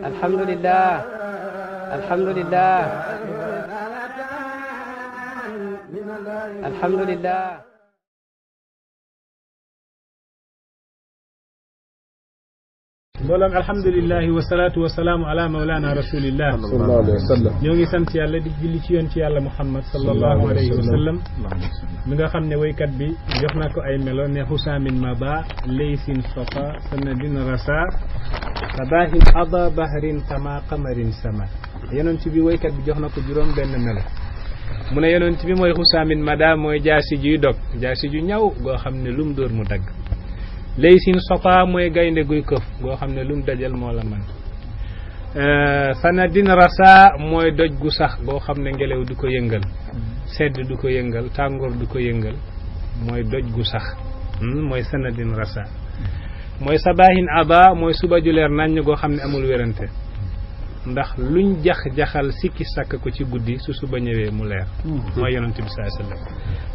alhamdulillah alhamdulillah alhamdulillah. mbooloom alhamdulilahi wasalaatu wasalaamu ala mawlana rasulillah sallallahu alayhi wa sallam. ñoo ngi sant yàlla di julli ci yoon ci yàlla muhammad sallallahu alayhi wa sallam mi nga xam ne woykat bi jox na ko ay melo ne xusaamin maba laysin sofa sanadin rasa sabahin ada bahrin tama qamarin sama. yonent bi woykat bi jox na ko juróom benn melo. mu ne yonent bi mooy xusaamin mada mooy jaasi juy dog jaasi ju ñaw goo xam ne lum dóor mu dagg. laysin sopa mooy gaynde guy këf goo xam ne lum dajal moo la man. sanadin rasa mooy doj gu sax goo xam ne ngelaw du ko yëngal sedd du ko yëngal tàngoor du ko yëngal mooy doj gu sax mooy sanadin rasa. mooy sabahin aba mooy suba ju leer naññ goo xam ne amul wérante ndax luñ jax-jaxal sikki sàkk ko ci guddi su suba ñëwee mu leer mooy yonent bi sallallahu alayhi wasallam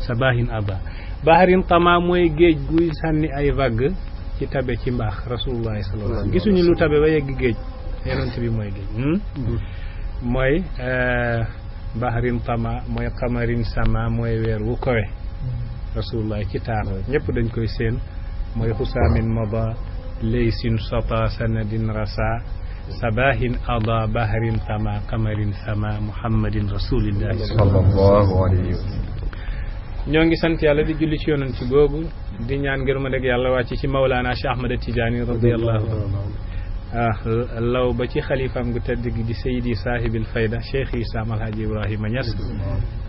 sabahin aba. baharin tama mooy géej guy sànni ay vague ci tabe ci mbaax rasulullahi sallallahu alayhi wasallam. gisuñu lu tabe ba yegg géej yonent bi mooy géej mooy baharin tama mooy qamarin sama mooy weer wu kowe rasulullahi ci taar ñëpp dañ koy seen mooy xusaamin maba laysin sota sanadin rasa sabahin ada baharin tama qamarin sama muhammadin rasulillahi sallallahu alayhi wasallam. ñoo ngi sant yàlla di julli ci yonent ci googu di ñaan ngërëm ak yàlla wàcc ci Mawlana Cheikh Ahmad Tidiane radiyallahu anhu law ba ci xalifaam gu tedd gi di Seydi Saahibil Fayda Cheikh Islam Alhaji Ibrahima Niass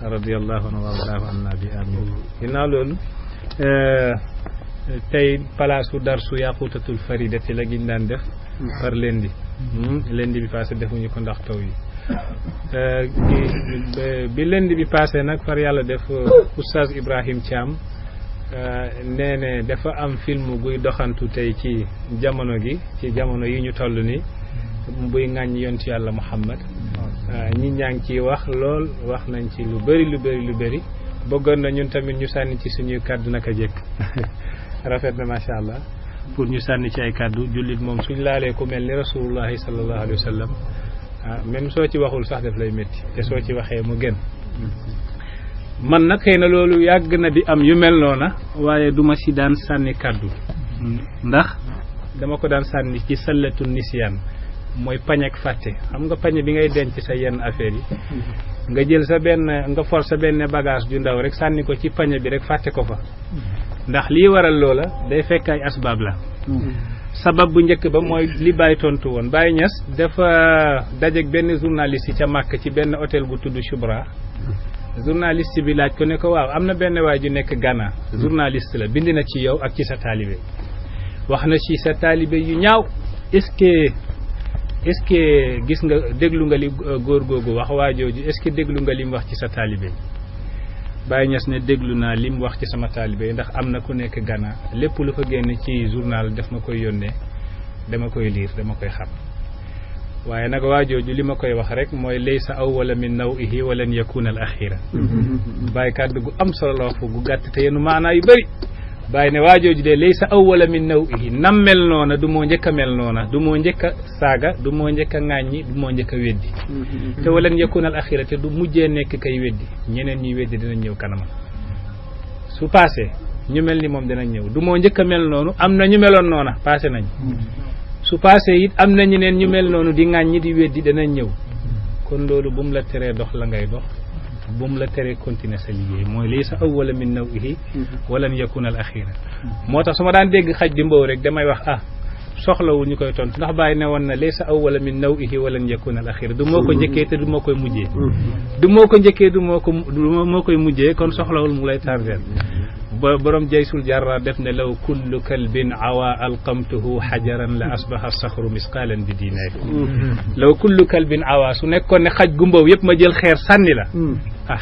radiyallahu anhu wa radiyallahu anna bi amin. ginnaaw loolu tey palaasu darsu Yaqutatul Faridati la giñ daan def par lundi bi passé defuñu ko ndax taw yi. bi lundi bi passé nag far yàlla def oustaz Ibrahim Thiam nee ne dafa am film guy doxantu tey ci jamono gi ci jamono yi ñu toll ni buy ŋàññ yonent yàlla Muhammad ñi ñaa ngi ciy wax lool wax nañ ci lu bëri bëggoon na ñun tamit ñu sànni ci suñuy kàddu naka jekk rafet na macha allah pour ñu sànni ci ay kàddu jullit moom suñ laalee ku mel ni rasulullahi sallallahu alayhi wa sallam même soo ci waxul sax daf lay métti te soo ci waxee mu gën. man nag xëy na loolu yàgg na di am yu mel noona waaye duma ci daan sànni kàddu ndax dama ko daan sànni ci sallatu nisiyaan mooy pañ ak fàtte. xam nga pañe bi ngay denc sa yenn affaire yi nga jël sa benn nga for sa benn bagage ju ndaw rek sànni ko ci pañe bi rek fàtte ko fa ndax lii waral loola day fekk ay asbaab la. sabab bu njëkk ba mooy li Baye tontu woon Baye Niass dafa dajeek benn journaliste ca Màkk ci benn hôtel bu tudd Shubra. journaliste bi laaj ko ne ko waaw am na benn waay ju nekk Ghana journaliste la bind na ci yow ak ci sa taalibe wax na ci sa taalibe yu ñaaw est-ce que gis nga déglu nga li góor googu wax waa jooju est-ce que déglu nga li mu wax ci sa taalibe Baye Niass ne déglu naa li mu wax ci sama taalibe ndax am na ku nekk Ghana lépp lu fa génn ci journal daf ma koy yónnee dama koy lire dama koy xam waaye nag waa jooju li ma koy wax rek mooy laysa awwala min nawihi walan yakuna al axira. Baye kàddu gu am solo la wax gu gàtt te yenu maanaa yu bëri Baye ne waa jooju de laysa awwala min nawihi nam mel noona du moo njëkk a mel noona du moo njëkk a saaga du moo njëkk a ŋàññi du moo njëkk a weddi te walan yakuna al axira te du mujjee nekk kay weddi ñeneen ñuy weddi dinañ ñëw kanama su passé ñu mel ni moom dinañ ñëw du moo njëkk a mel noonu am na ñu meloon noona passé nañ su passé it am na ñeneen ñu mel noonu di ŋàññi di weddi danañ ñëw kon loolu bu mu la teree dox la ngay dox bu mu la teree continuer sa liggéey mooy laysa awwala min nawihi walan yakuna al axira. moo tax su ma daan dégg xaj di mbow rek damay wax soxlawul ñu koy tontu ndax Baye ne woon na laysa awwala min nawihi walan yakuna al axira du moo ko njëkkee te du moo koy mujjee du moo ko njëkkee du moo koy mujjee kon soxlawul mu lay tardeel. ba borom jaysul jarra def ne law kullu kalbin awa alqamtuhu xajaran la asbaha saxru misqaalan bi diinaari. law kullu kalbin awa su nekkoon ne xaj gumbaw yëpp ma jël xeer sànni la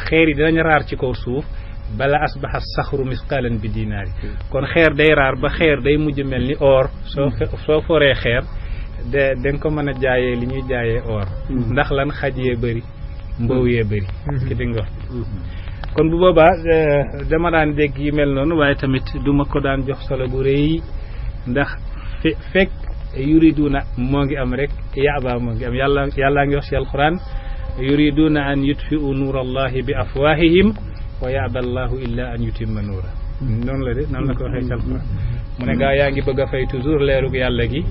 xeer yi dinañ raar ci kaw suuf bala asbaha saxru misqaalan bi diinaari. kon xeer day raar ba xeer day mujj mel ni or soo foree xeer da nga ko mën a jaayee li ñuy jaayee or ndax lan xaj yee bëri mbow yee bëri ki di nga kon bu boobaa dama daan dégg yi mel noonu waaye tamit duma ko daan jox solo bu rëy ndax fekk yuriduna moo ngi am rek yaaba moo ngi am yàllaa ngi wax ci alquran yuriduna an yutfi'u nuura allahi bi afwahihim wa yaaba allahu illa an yutimma nuura noonu la de noonu la ko waxee ci alquran mu ne gaa yaa ngi bëgg a fay toujours leerug yàlla gi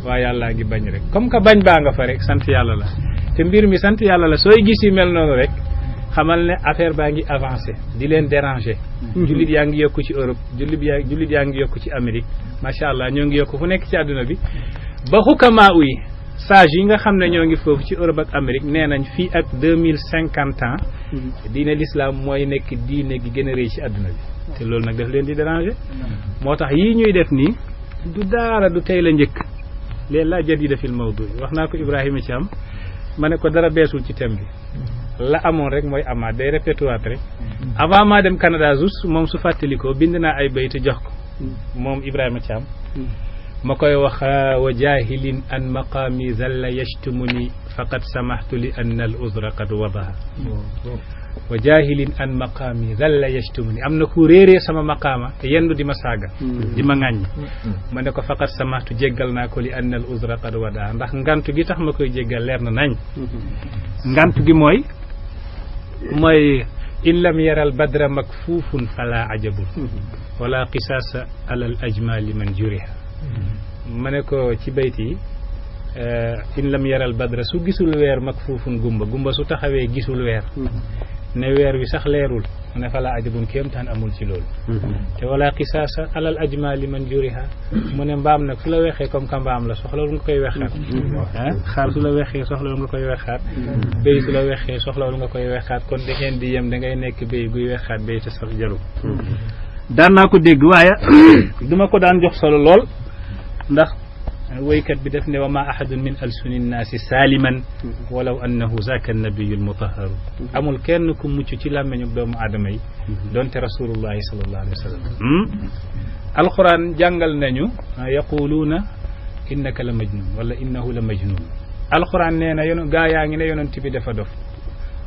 waaye yàllaa ngi bañ rek comme que bañ baa nga fa rek sant yàlla la te mbir mi sant yàlla la sooy gis yu mel noonu rek xamal ne affaire baa ngi avancé di leen déranger jullit yaa ngi yokku ci Europe jullit yaa ngi yokku ci Amérique macha allah ñoo ngi yokku fu nekk ci àdduna bi ba xukamaa yi sage yi nga xam ne ñoo ngi foofu ci Europe ak Amérique nee nañ fii ak 2050 ans diine l'islam mooy nekk diine gi gën a rëy ci àdduna bi te loolu nag daf leen di déranger moo tax yii ñuy def nii du daara du tey la njëkk léegi laa jadida fil mawdu wax naa ko Ibrahima Thiam ma ne ko dara beesul ci thème bi la amoon rek mooy amaat day répété waat rek avant maa dem Canada juste moom su fàttalikoo bind naa ay bayt jox ko moom Ibrahima Thiam ma koy wax wa jahilin an maqaami zalla yashtumuni faqad samahtu li anna al uzra qad wadaha wa jahilin an maqaami zalla yashtumuni am na ku réeree sama maqaama yendu di ma saaga di ma ŋàññi ma ne ko faqad samahtu jéggal naa ko li anna al uzra qad wadaha ndax ngantu gi tax ma koy jéggal leer na nañ ngantu gi mooy in lam yaral badra makfuufun fala ajabun wala qisaasa alal ajmali man juriha ma ne ko ci bayt yi in lam yaral badra su gisul weer makfuufun gumba su taxawee gisul weer ne weer wi sax leerul mu ne fala ajabun kéemtaan amul ci loolu te wala qisaasa alal ajmali man juriha mu ne mbaam nag su la weexee comme que mbaam la soxlawul nga koy weexaat xaar su la weexee soxlawul nga koy weexaat béy su la weexee soxlawul nga koy weexaat kon da ngeen di yem da ngay nekk béy guy weexaat béy te sax jaru daan naa ko dégg waaye duma ko daan jox solo lool ndax woykat bi def ne wa ma ahadun min alsuni nnaasi saaliman walaw annahu zaaka nabiyu lmutaharu amul kenn ku mucc ci làmmeñu doomu aadama yi donte rasulullahi sallallahu alayhi wa sallam alquran jàngal nañu yaquluuna innaka la majnun wala innahu la majnun alquran nee na gaa yaa ngi ne yonent bi dafa dof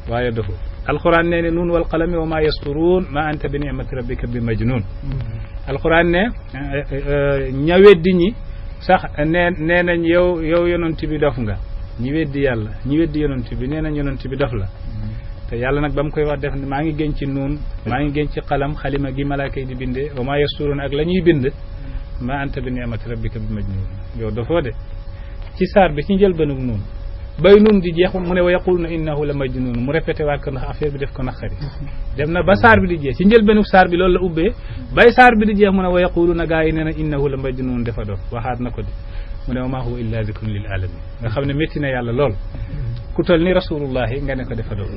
waaye dofu alquran nee ne nuun wal qalami wa ma yasturuun ma anta bi nicmati rabbika bi majnun alquran ne ña weddi ñi sax nee nañ yow yonent bi dof nga ñi weddi yàlla ñi weddi yonent bi nee nañ yonent bi dof la te yàlla nag ba mu koy wax def maa ngi gën ci nuun maa ngi gën ci xalam xalima gi malaaka yi di bindee wa maa yasturuun ak la ñuy bind ma anta bi ni'mati rabbika bi majnun yow dafoo de ci saar bi ci njëlbéenug nuun bay nuun di jeex mu ne wa yaquluna innahu la majnun mu répété waat ko ndax affaire bi def ko naqari dem na ba saar bi di jeex ci njëlbéenug saar bi loolu la ubbee bay saar bi di jeex mu ne wa yaquluna gaa yi nee na innahu la majnun dafa dof waxaat na ko de mu ne wa ma huwa illa zikrun lil alamin nga xam ne métti na yàlla lool ku toll ni rasulullahi nga ne ko dafa dof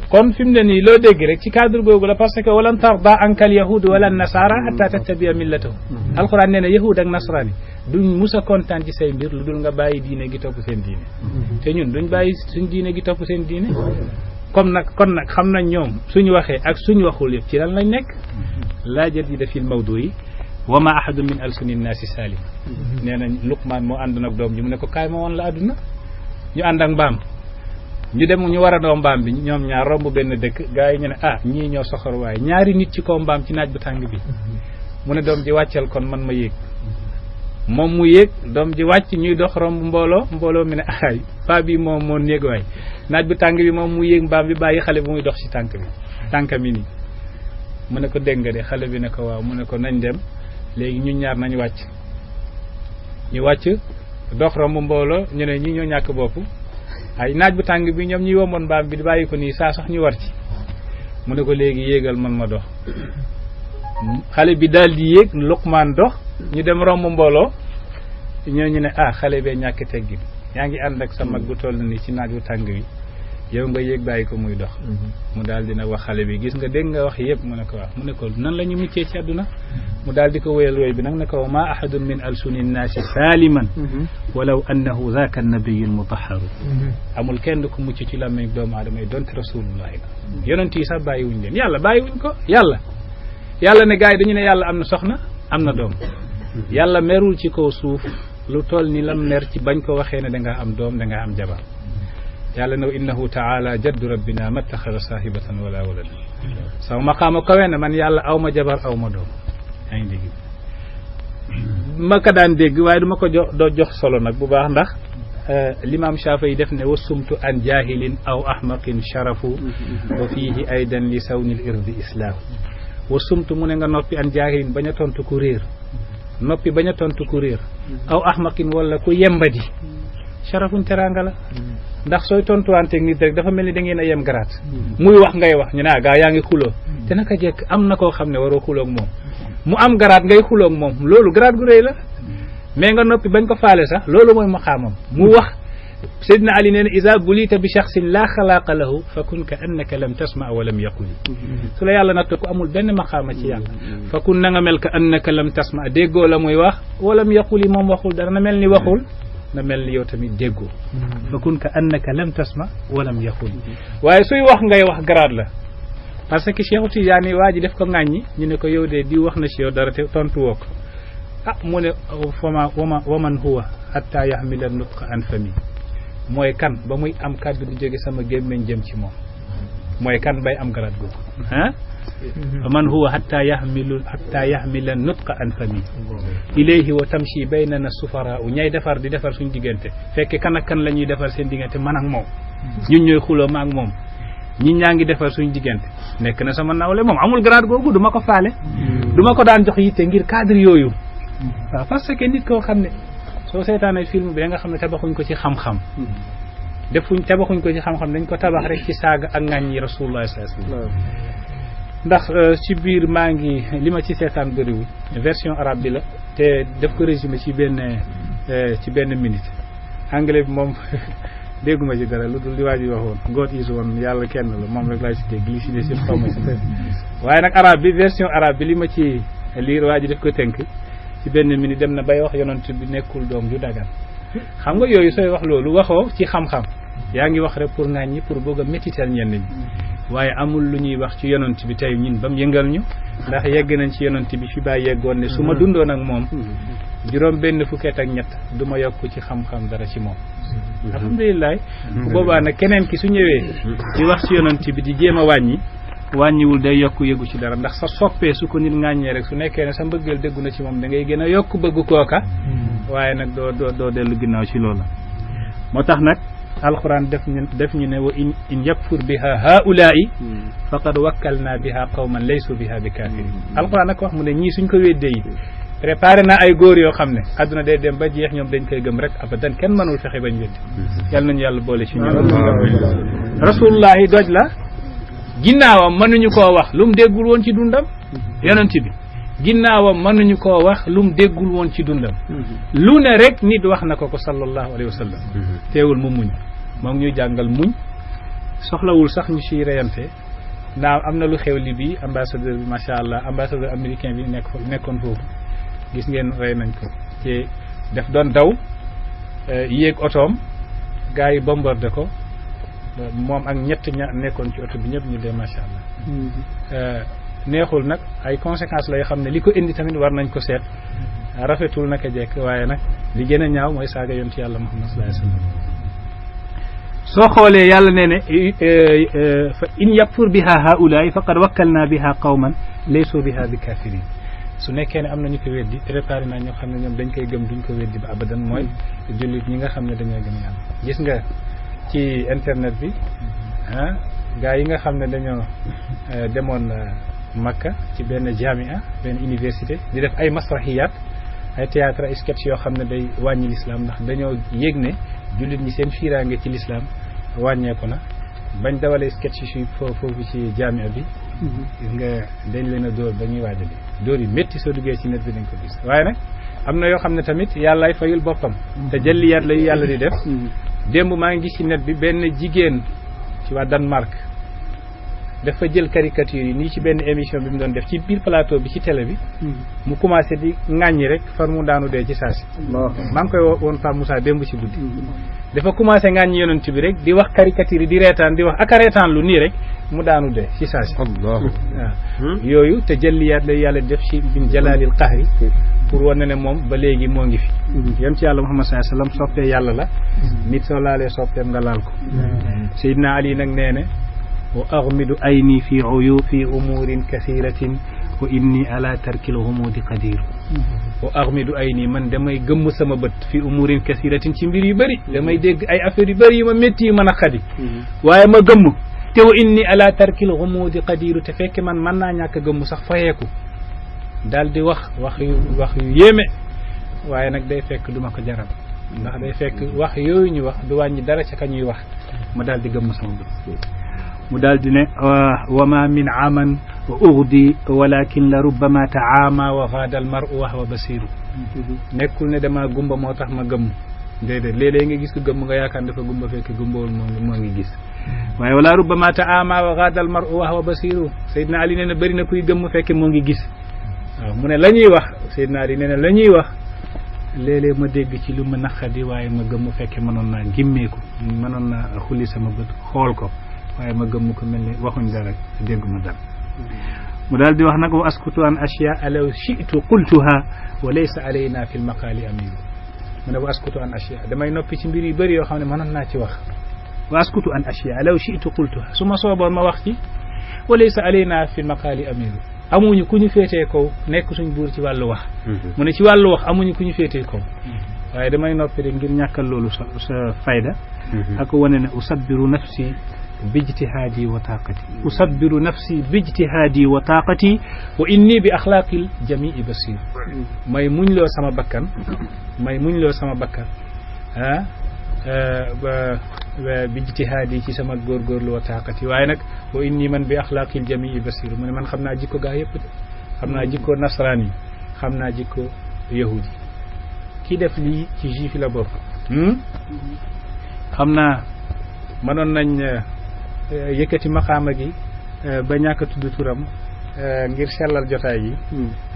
kon fi mu ne nii loo dégg rek ci cadre googu la parce que walan tarda anka al yahud wala nasara hatta tattabi'a millatahum alquran nee na yahud ak nasarani duñ musa kontaan ci say mbir lu dul nga bàyyi diine gi topp seen diine te ñun duñ bàyyi suñ diine gi topp seen diine kon nag xam nañ ñoom suñu waxee ak suñu waxul yëpp ci lan lañ nekk laa jadida fil mawdu'i wa ma ahadun min alsuni nnaasi salim nee nañ Luqmaan moo ànd nag doom ji mu ne ko kaay ma woon la àdduna ñu ànd ak mbaam ñu dem ñu war a doo mbaam bi ñoom ñaar romb benn dëkk gars yi ñu ne ñii ñoo soxor waaye ñaari nit ci kaw mbaam ci naaj bu tàng bi mu ne doom ji wàccal kon man ma yéeg moom mu yéeg doom ji wàcc ñuy dox romb mbooloo mi ne ay paa bi moom moo néeg waay naaj bu tàng bi moom mu yéeg mbaam bi bàyyi xale bu muy dox ci tànk mi nii mu ne ko dégg nga de xale bi ne ko waaw mu ne ko nañ dem léegi ñun ñaar nañ wàcc ñu wàcc dox romb mbooloo ñu ne ñi ñoo ñàkk bopp ay naaj bu tàng bi ñoom ñuy womboon mbaam bi di bàyyi ko nii saa sax ñu war ci mu ne ko léegi yéegal man ma dox xale bi daal di yéeg Luqmaan dox ñu dem romb mbooloo ñu ne xale bee ñàkk teggin yaa ngi ànd ak sa mag bu toll ni ci naaj bu tàng wi yow nga yéeg bàyyi ko muy dox mu daal dina wax xale bi gis nga dégg nga wax yëpp mu ne ko waaw mu ne ko nan la ñu muccee ci àdduna mu daal di ko wéyal wéy bi nag ne ko ma ahadun min alsuni nnaasi saaliman walaw annahu zaaka nabiyu lmutaharu amul kenn ku mucc ci làmmiñ doomu aadama yi donte rasulullahi la yonent yi sax bàyyiwuñ leen yàlla bàyyiwuñ ko yàlla ne gars yi dañu ne yàlla am na soxna am na doom yàlla merul ci kaw suuf lu toll ni lam mer ci bañ ko waxee ne dangaa am doom dangaa am jabar yàlla ne innahu taala jaddu rabbina mattaxada saahibatan wala walad sama maqaama kawe na man yàlla aw ma jabar aw ma doom yaa ngi dégg ma ko daan dégg waaye duma ko jox solo nag bu baax ndax l'imam Shafi'i def ne wa sumtu an jahilin aw ahmaqin sharafu wa fihi aydan li sawnil irdi islam wa sumtu mu ne nga noppi an jahilin bañ a tontu ku réer noppi bañ a tontu ku réer aw ahmaqin wala ku yembadi sharafun teranga la ndax sooy tontuwanteeg nit rek dafa mel ni da ngeen a yem garaat muy wax ngay wax ñu ne gaa yaa ngi xuloo te naka jekk am na koo xam ne waroo xuloog moom mu am garaat ngay xuloog moom loolu garaat gu rëy la mais nga noppi bañ ko faale sax loolu mooy maqaamam mu wax Seydina Ali nee na isa bulita bi shaxsin laa xalaaqa lahu fa kun ka annaka lam tasma wa lam yaquli su la yàlla natt ko amul benn maqaama ci yàlla fa kun na nga mel ka annaka lam tasma déggoo la muy wax walam yaquli moom waxul dara na mel ni waxul na mel ni yow tamit déggoo fa kun ka annaka lam tasma walam yaqul waaye suy wax ngay wax garaat la parce que Cheikhu Tidiane waa ji def ko ŋàññi ñu ne ko yow de di wax na ci yow dara te tontu woo ko mu ne waman huwa hatta yaxmila nutqa an fami mooy kan ba muy am kàddu di jóge sama gémmiñ jëm ci moom mooy kan bay am garaat googu man huwa hatta yaxmila nutqa an fami ilayhi wa tamshi baynana sufara u ñay defar di defar suñ diggante fekke kan ak kan la ñuy defar seen diggante man ak moom ñun ñooy xuloo ma ak moom ñi ñaa ngi defar suñ diggante nekk na sama nawle moom amul garaat googu du ma ko faale du ma ko daan jox yitte ngir cadre yooyu waaw parce que nit koo xam ne soo seetaanee film bi da nga xam ne tabaxuñ ko ci xam-xam tabaxuñ ko ci xam-xam dañ ko tabax rek ci saaga ak ŋàññi rasulullah sallallahu alayhi wasallam ndax ci biir maa ngi li ma ci seetaan bëriwul version arabe bi la te daf ko résumé ci benn minute anglais bi moom dégguma ci dara lu dul li waa ji waxoon God is one yàlla kenn la moom rek laa ci dégg li ci des yëpp xaw ma ci waaye nag arabe bi version arabe bi li ma ci liir waa ji daf ko tënk ci benn minute dem na bay wax yonent bi nekkul doom ju dagan xam nga yooyu sooy wax loolu waxoo ci xam-xam yaa ngi wax rek pour ŋàññi pour bëgg a métital ñenn ñi waaye amul lu ñuy wax ci yonent bi tey ñun ba mu yëngal ñu ndax yegg nañ ci yonent bi fi bàyyi yeggoon ne su ma dundoon ak moom juróom benn fukkeet ak ñett du ma yokk ci xam-xam dara ci moom alhamdulilah bu boobaa nag keneen ki su ñëwee di wax ci yonent bi di jéem a wàññiwul day yokk yëgu ci dara ndax sa soppee su ko nit ŋàññee rek su nekkee ne sa mbëggeel déggu na ci moom da ngay gën a yokk bëgg kooka waaye nag doo dellu ginnaaw ci loola moo tax nag alquran def ñu ne wa in yakfur biha haulaai faqad wakkalna biha qawman laysu biha bi kafirin alquran nag wax mu ne ñii suñ ko weddee yi préparé na ay góor yoo xam ne adduna day dem ba jeex ñoom dañ koy gëm rek abadan kenn mënul fexe bañ weddi yàlla nañu yàlla boole ci ñoom rasulullahi doj la ginnaawam mënuñu koo wax lu mu déggul woon ci dundam yonent bi ginnaawam mënuñu koo wax lu mu déggul woon ci dundam lu ne rek nit wax na ko sallallahu alayhi wa sallam teewul mu muñ moo ngi ñuy jàngal muñ soxlawul sax ñu ciy reyante naaw am na lu xew li bi ambassadeur bi macha allah ambassadeur américain bi nekkoon foofu gis ngeen rey nañ ko ci daf doon daw yéeg otoom gars yi bombardé ko moom ak ñett nekkoon ci oto bi ñëpp ñu dee macha allah neexul nag ay conséquences la yoo xam ne li ko indi tamit war nañ ko seet rafetul naka jekk waaye nag li gën a ñaaw mooy saaga yoon ci yàlla Muhammad sallallahu alayhi wasallam soo xoolee yàlla nee ne fa in yakfur biha haulaay faqad wakkalna biha qawman laysu biha bi kafirin su nekkee ne am na ñu ko weddi préparé naa ñoo xam ne ñoom dañ koy gëm duñ ko weddi ba abadan mooy jullit ñi nga xam ne dañoo gëm yàlla gis nga ci internet bi gars yi nga xam ne dañoo demoon Makka ci benn jamia benn université di def ay masrahiyat ay théâtre ay sketch yoo xam ne day wàññi l'islam ndax dañoo yéeg ne jullit ñi seen fiiraange ci l'islam wàññeeku na bañ dawalee sketch yi foofu ci jamia bi gis nga dañ leen a dóor ba ñuy waajale dóor yi métti soo duggee ci net bi dañ ko gis waaye nag am na yoo xam ne tamit yàllaay fayul boppam te jëlliyaat la yu yàlla di def démb maa ngi gis ci net bi benn jigéen ci waa Danemark dafa jël caricature yi nii ci benn émission bi mu doon def ci biir plateau bi ci télé bi mu commencé di ŋàññi rek far mu daanu dee ci saasi maa ngi koy woon Pape Moussa démb ci guddi dafa commencé ŋàññi yonent bi rek di wax caricature yi di reetaan di wax ak a reetaan lu nii rek mu daanu dee ci saasi waaw yooyu te jëlliyaat la yàlla def ci bin jalaalil qahri pour wane ne moom ba léegi moo ngi fi yam ci yàlla Muhammad sallallahu alayhi wasallam soppee yàlla la nit soo laalee soppeem nga laal ko Seydina Ali nag nee ne wa aghmidu ayni fi umurin kathiratin wa inni ala tarkil humudi qadir wa armidu ay nii man damay gëmm sama bët fi umurin kasiratin ci mbir yu bëri damay dégg ay affaires yu bëri yu ma métti yu mën a xadi waaye ma gëmm te wa inni ala tarkil ghumudi qadiru te fekk man mën naa ñàkk gëmm sax fayeeku daal di wax yu yéeme waaye nag day fekk du ma ko jaral ndax day fekk wax yooyu ñu wax du wàññi dara ca ka ñuy wax ma daal di gëmm sama bët mu daal di ne wa ma min aman wa ugdi walakin la rubbama taama wa gaada al mar'u wa huwa basiru nekkul ne dama gumba moo tax ma gëmm déedéet léeg-léeg nga gis ko gëmm nga yaakaar dafa gumba fekk gumbawul moo ngi gis waaye wala rubbama taama wa gaada al mar'u wa huwa basiru Seydina Ali nee na bëri na kuy gëmm fekk moo ngi gis waaw mu ne la ñuy wax Seydina Ali nee na la ñuy wax léeg-léeg ma dégg ci lu ma naqadi waaye ma gëmm fekke mënoon naa gimmeeku mënoon naa xulli sama bët xool ko waaye ma gëmm ko mel ni waxuñ dara dégguma dara mu daal di wax nag wa askutu an ashyaa law shi'tu qultuha wa laysa alayna fi lmaqaali amiru mu ne wa askutu an ashyaa damay noppi ci mbir yu bëri yoo xam ne mënoon naa ci wax wa askutu an ashyaa law shi'tu qultuha su ma sooboon ma wax ci wa laysa alayna fi lmaqaali amiru amuñu ku ñu féetee kaw nekk suñ buur ci wàllu wax mu ne ci wàllu wax amuñu ku ñu féetee kaw waaye damay noppi rek ngir ñàkkal loolu sa fayda ak wane ne usabbiru nafsi bijtihaadi wa taaqati usabbiru nafsi bijtihaadi wa taaqati wa inni bi axlaaqil jamii basir may muñ loo sama bakkan bijtihaadi ci sama góorgóorlu wa taaqati waaye nag wa inni man bi axlaaqil jamii basir mu ne man xam naa jikko gaa yëpp de xam naa jikko nasaraan yi xam naa jikko yahud yi ki def lii ci juif yi la bokk xam naa mënoon nañ yëkkati maqaama gi ba ñàkk a tudd turam ngir sellal jotaay yi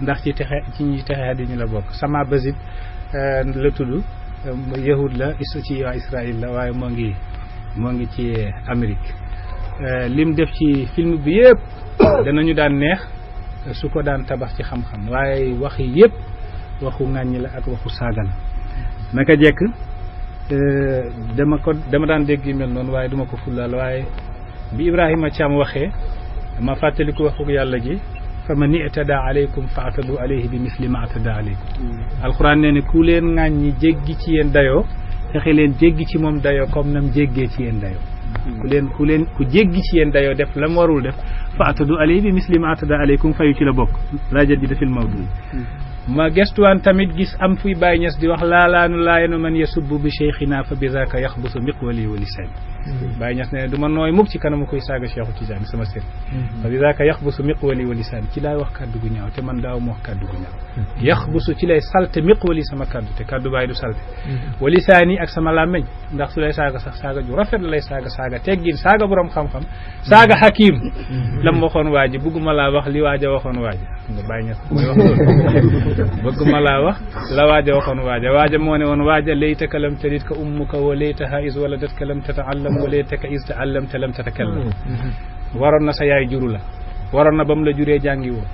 ndax ci ñi texe àddina la bokk sama basit la tudd yahud la ci waa Israël la waaye moo ngi ci Amérique lim def ci film bi yëpp danañu daan neex su ko daan tabax ci xam-xam waaye wax yi yëpp waxu ŋàññi la ak waxu saaga la naka jekk dama daan dégg yu mel noonu waaye duma ko fullaal waaye bi Ibrahima Thiam waxee ma fàttaliku waxu yàlla ji fa man i'tada alaykum fa atadu alayhi bi misli ma atada alaykum alquran nee ne ku leen ŋàññi jéggi ci yéen dayoo fexe leen jéggi ci moom dayoo comme nam jéggee ci yéen dayoo ku jéggi ci yéen dayoo def lam warul def fa atadu alayhi bi misli ma atada alaykum fayu ci la bokk laa jël ji dafil mawdu ma gestuwaan tamit gis am fuy Baay Ñas di wax laalaanu laayenu man yasubbu bi cheikhina fa bi zaaka yaxbusu miqwali wa lisaani Baay Ñas ne du ma nooy mukk ci kanamu koy saaga Cheikhu Tidiane sama sëriñ fa bi zaaka yaxbusu miqwali wa lisaani ci laay wax kàddu gu ñaaw te man daaw ma wax kàddu gu ñaaw yaxbusu ci lay salte miqwali sama kàddu te kàddu baay du salte wa lisaani ak sama làmmeñ ndax su lay saaga sax saaga ju rafet la lay saaga teggin saaga borom xam-xam saaga hakim lam waxoon waa ji bugguma laa wax li waaja waxoon waaja nga Baay Ñas mooy wax loolu bëgguma laa wax la waaja waxoon waaja moo ne woon waaja laytaka lam talidka ummuka wa laytaha is waladatka lam tata'allam wa laytaka is ta'allamta lam tatakallam waroon na sa yaay juru la waroon na ba mu la juree jàngi woo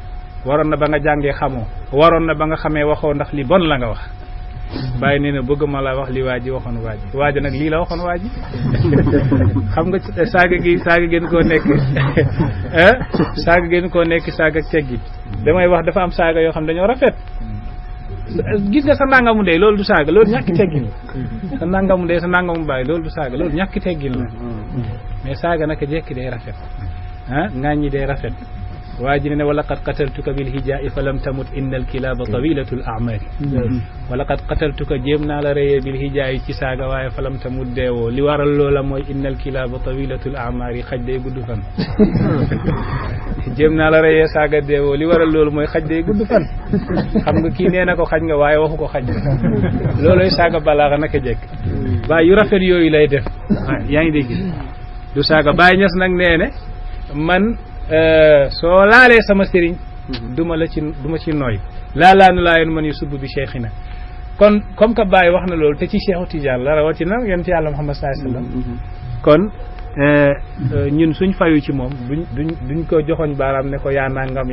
waroon na ba nga jàngee xamoo waroon na ba nga xamee waxoo ndax li bon la nga wax Baay nee na bëgguma laa wax li waaji waxoon waaja nag lii la waxoon waaji xam nga saaga gën koo nekk saaga gën koo nekk saaga teggi damay wax dafa am saaga yoo xam dañoo rafet gis nga sa nangamu ndey loolu du saaga loolu ñàkki teggin la sa nangamu ndey sa nangamu baay loolu du saaga loolu ñàkki teggin la mais saaga naka jekki day rafet ŋaaññi day rafet waa ji ne wala qad qataltuka bil hijaa'i fa lam tamut inna al kilaaba tawilatul a'maari wala qad qataltuka jéem naa la reyee bil hijaa'i ci saaga waaye fa lam tamut deewoo li waral loola mooy inna al kilaaba tawilatul a'maari xaj day gudd fan jéem naa la reyee saaga deewoo li waral loolu mooy xaj day gudd fan xam nga kii nee na ko xaj nga waaye waxu ko xaj looloy saaga balaaxa naka jekk waaye yu rafet yooyu lay def yaa ngi dégg du saaga Baay Ñas nag nee ne man soo laalee sama sëriñ duma ci nooy laalaanu laayoon man yu subb bi cheikhina kon comme que Baye wax na loolu te ci Cheikhu Tidiane la rawatina yonent Yàlla Muhammad sallallahu alayhi wasallam kon ñun suñ fayu ci moom duñ ko joxoñ baaraam ne ko yaa nangam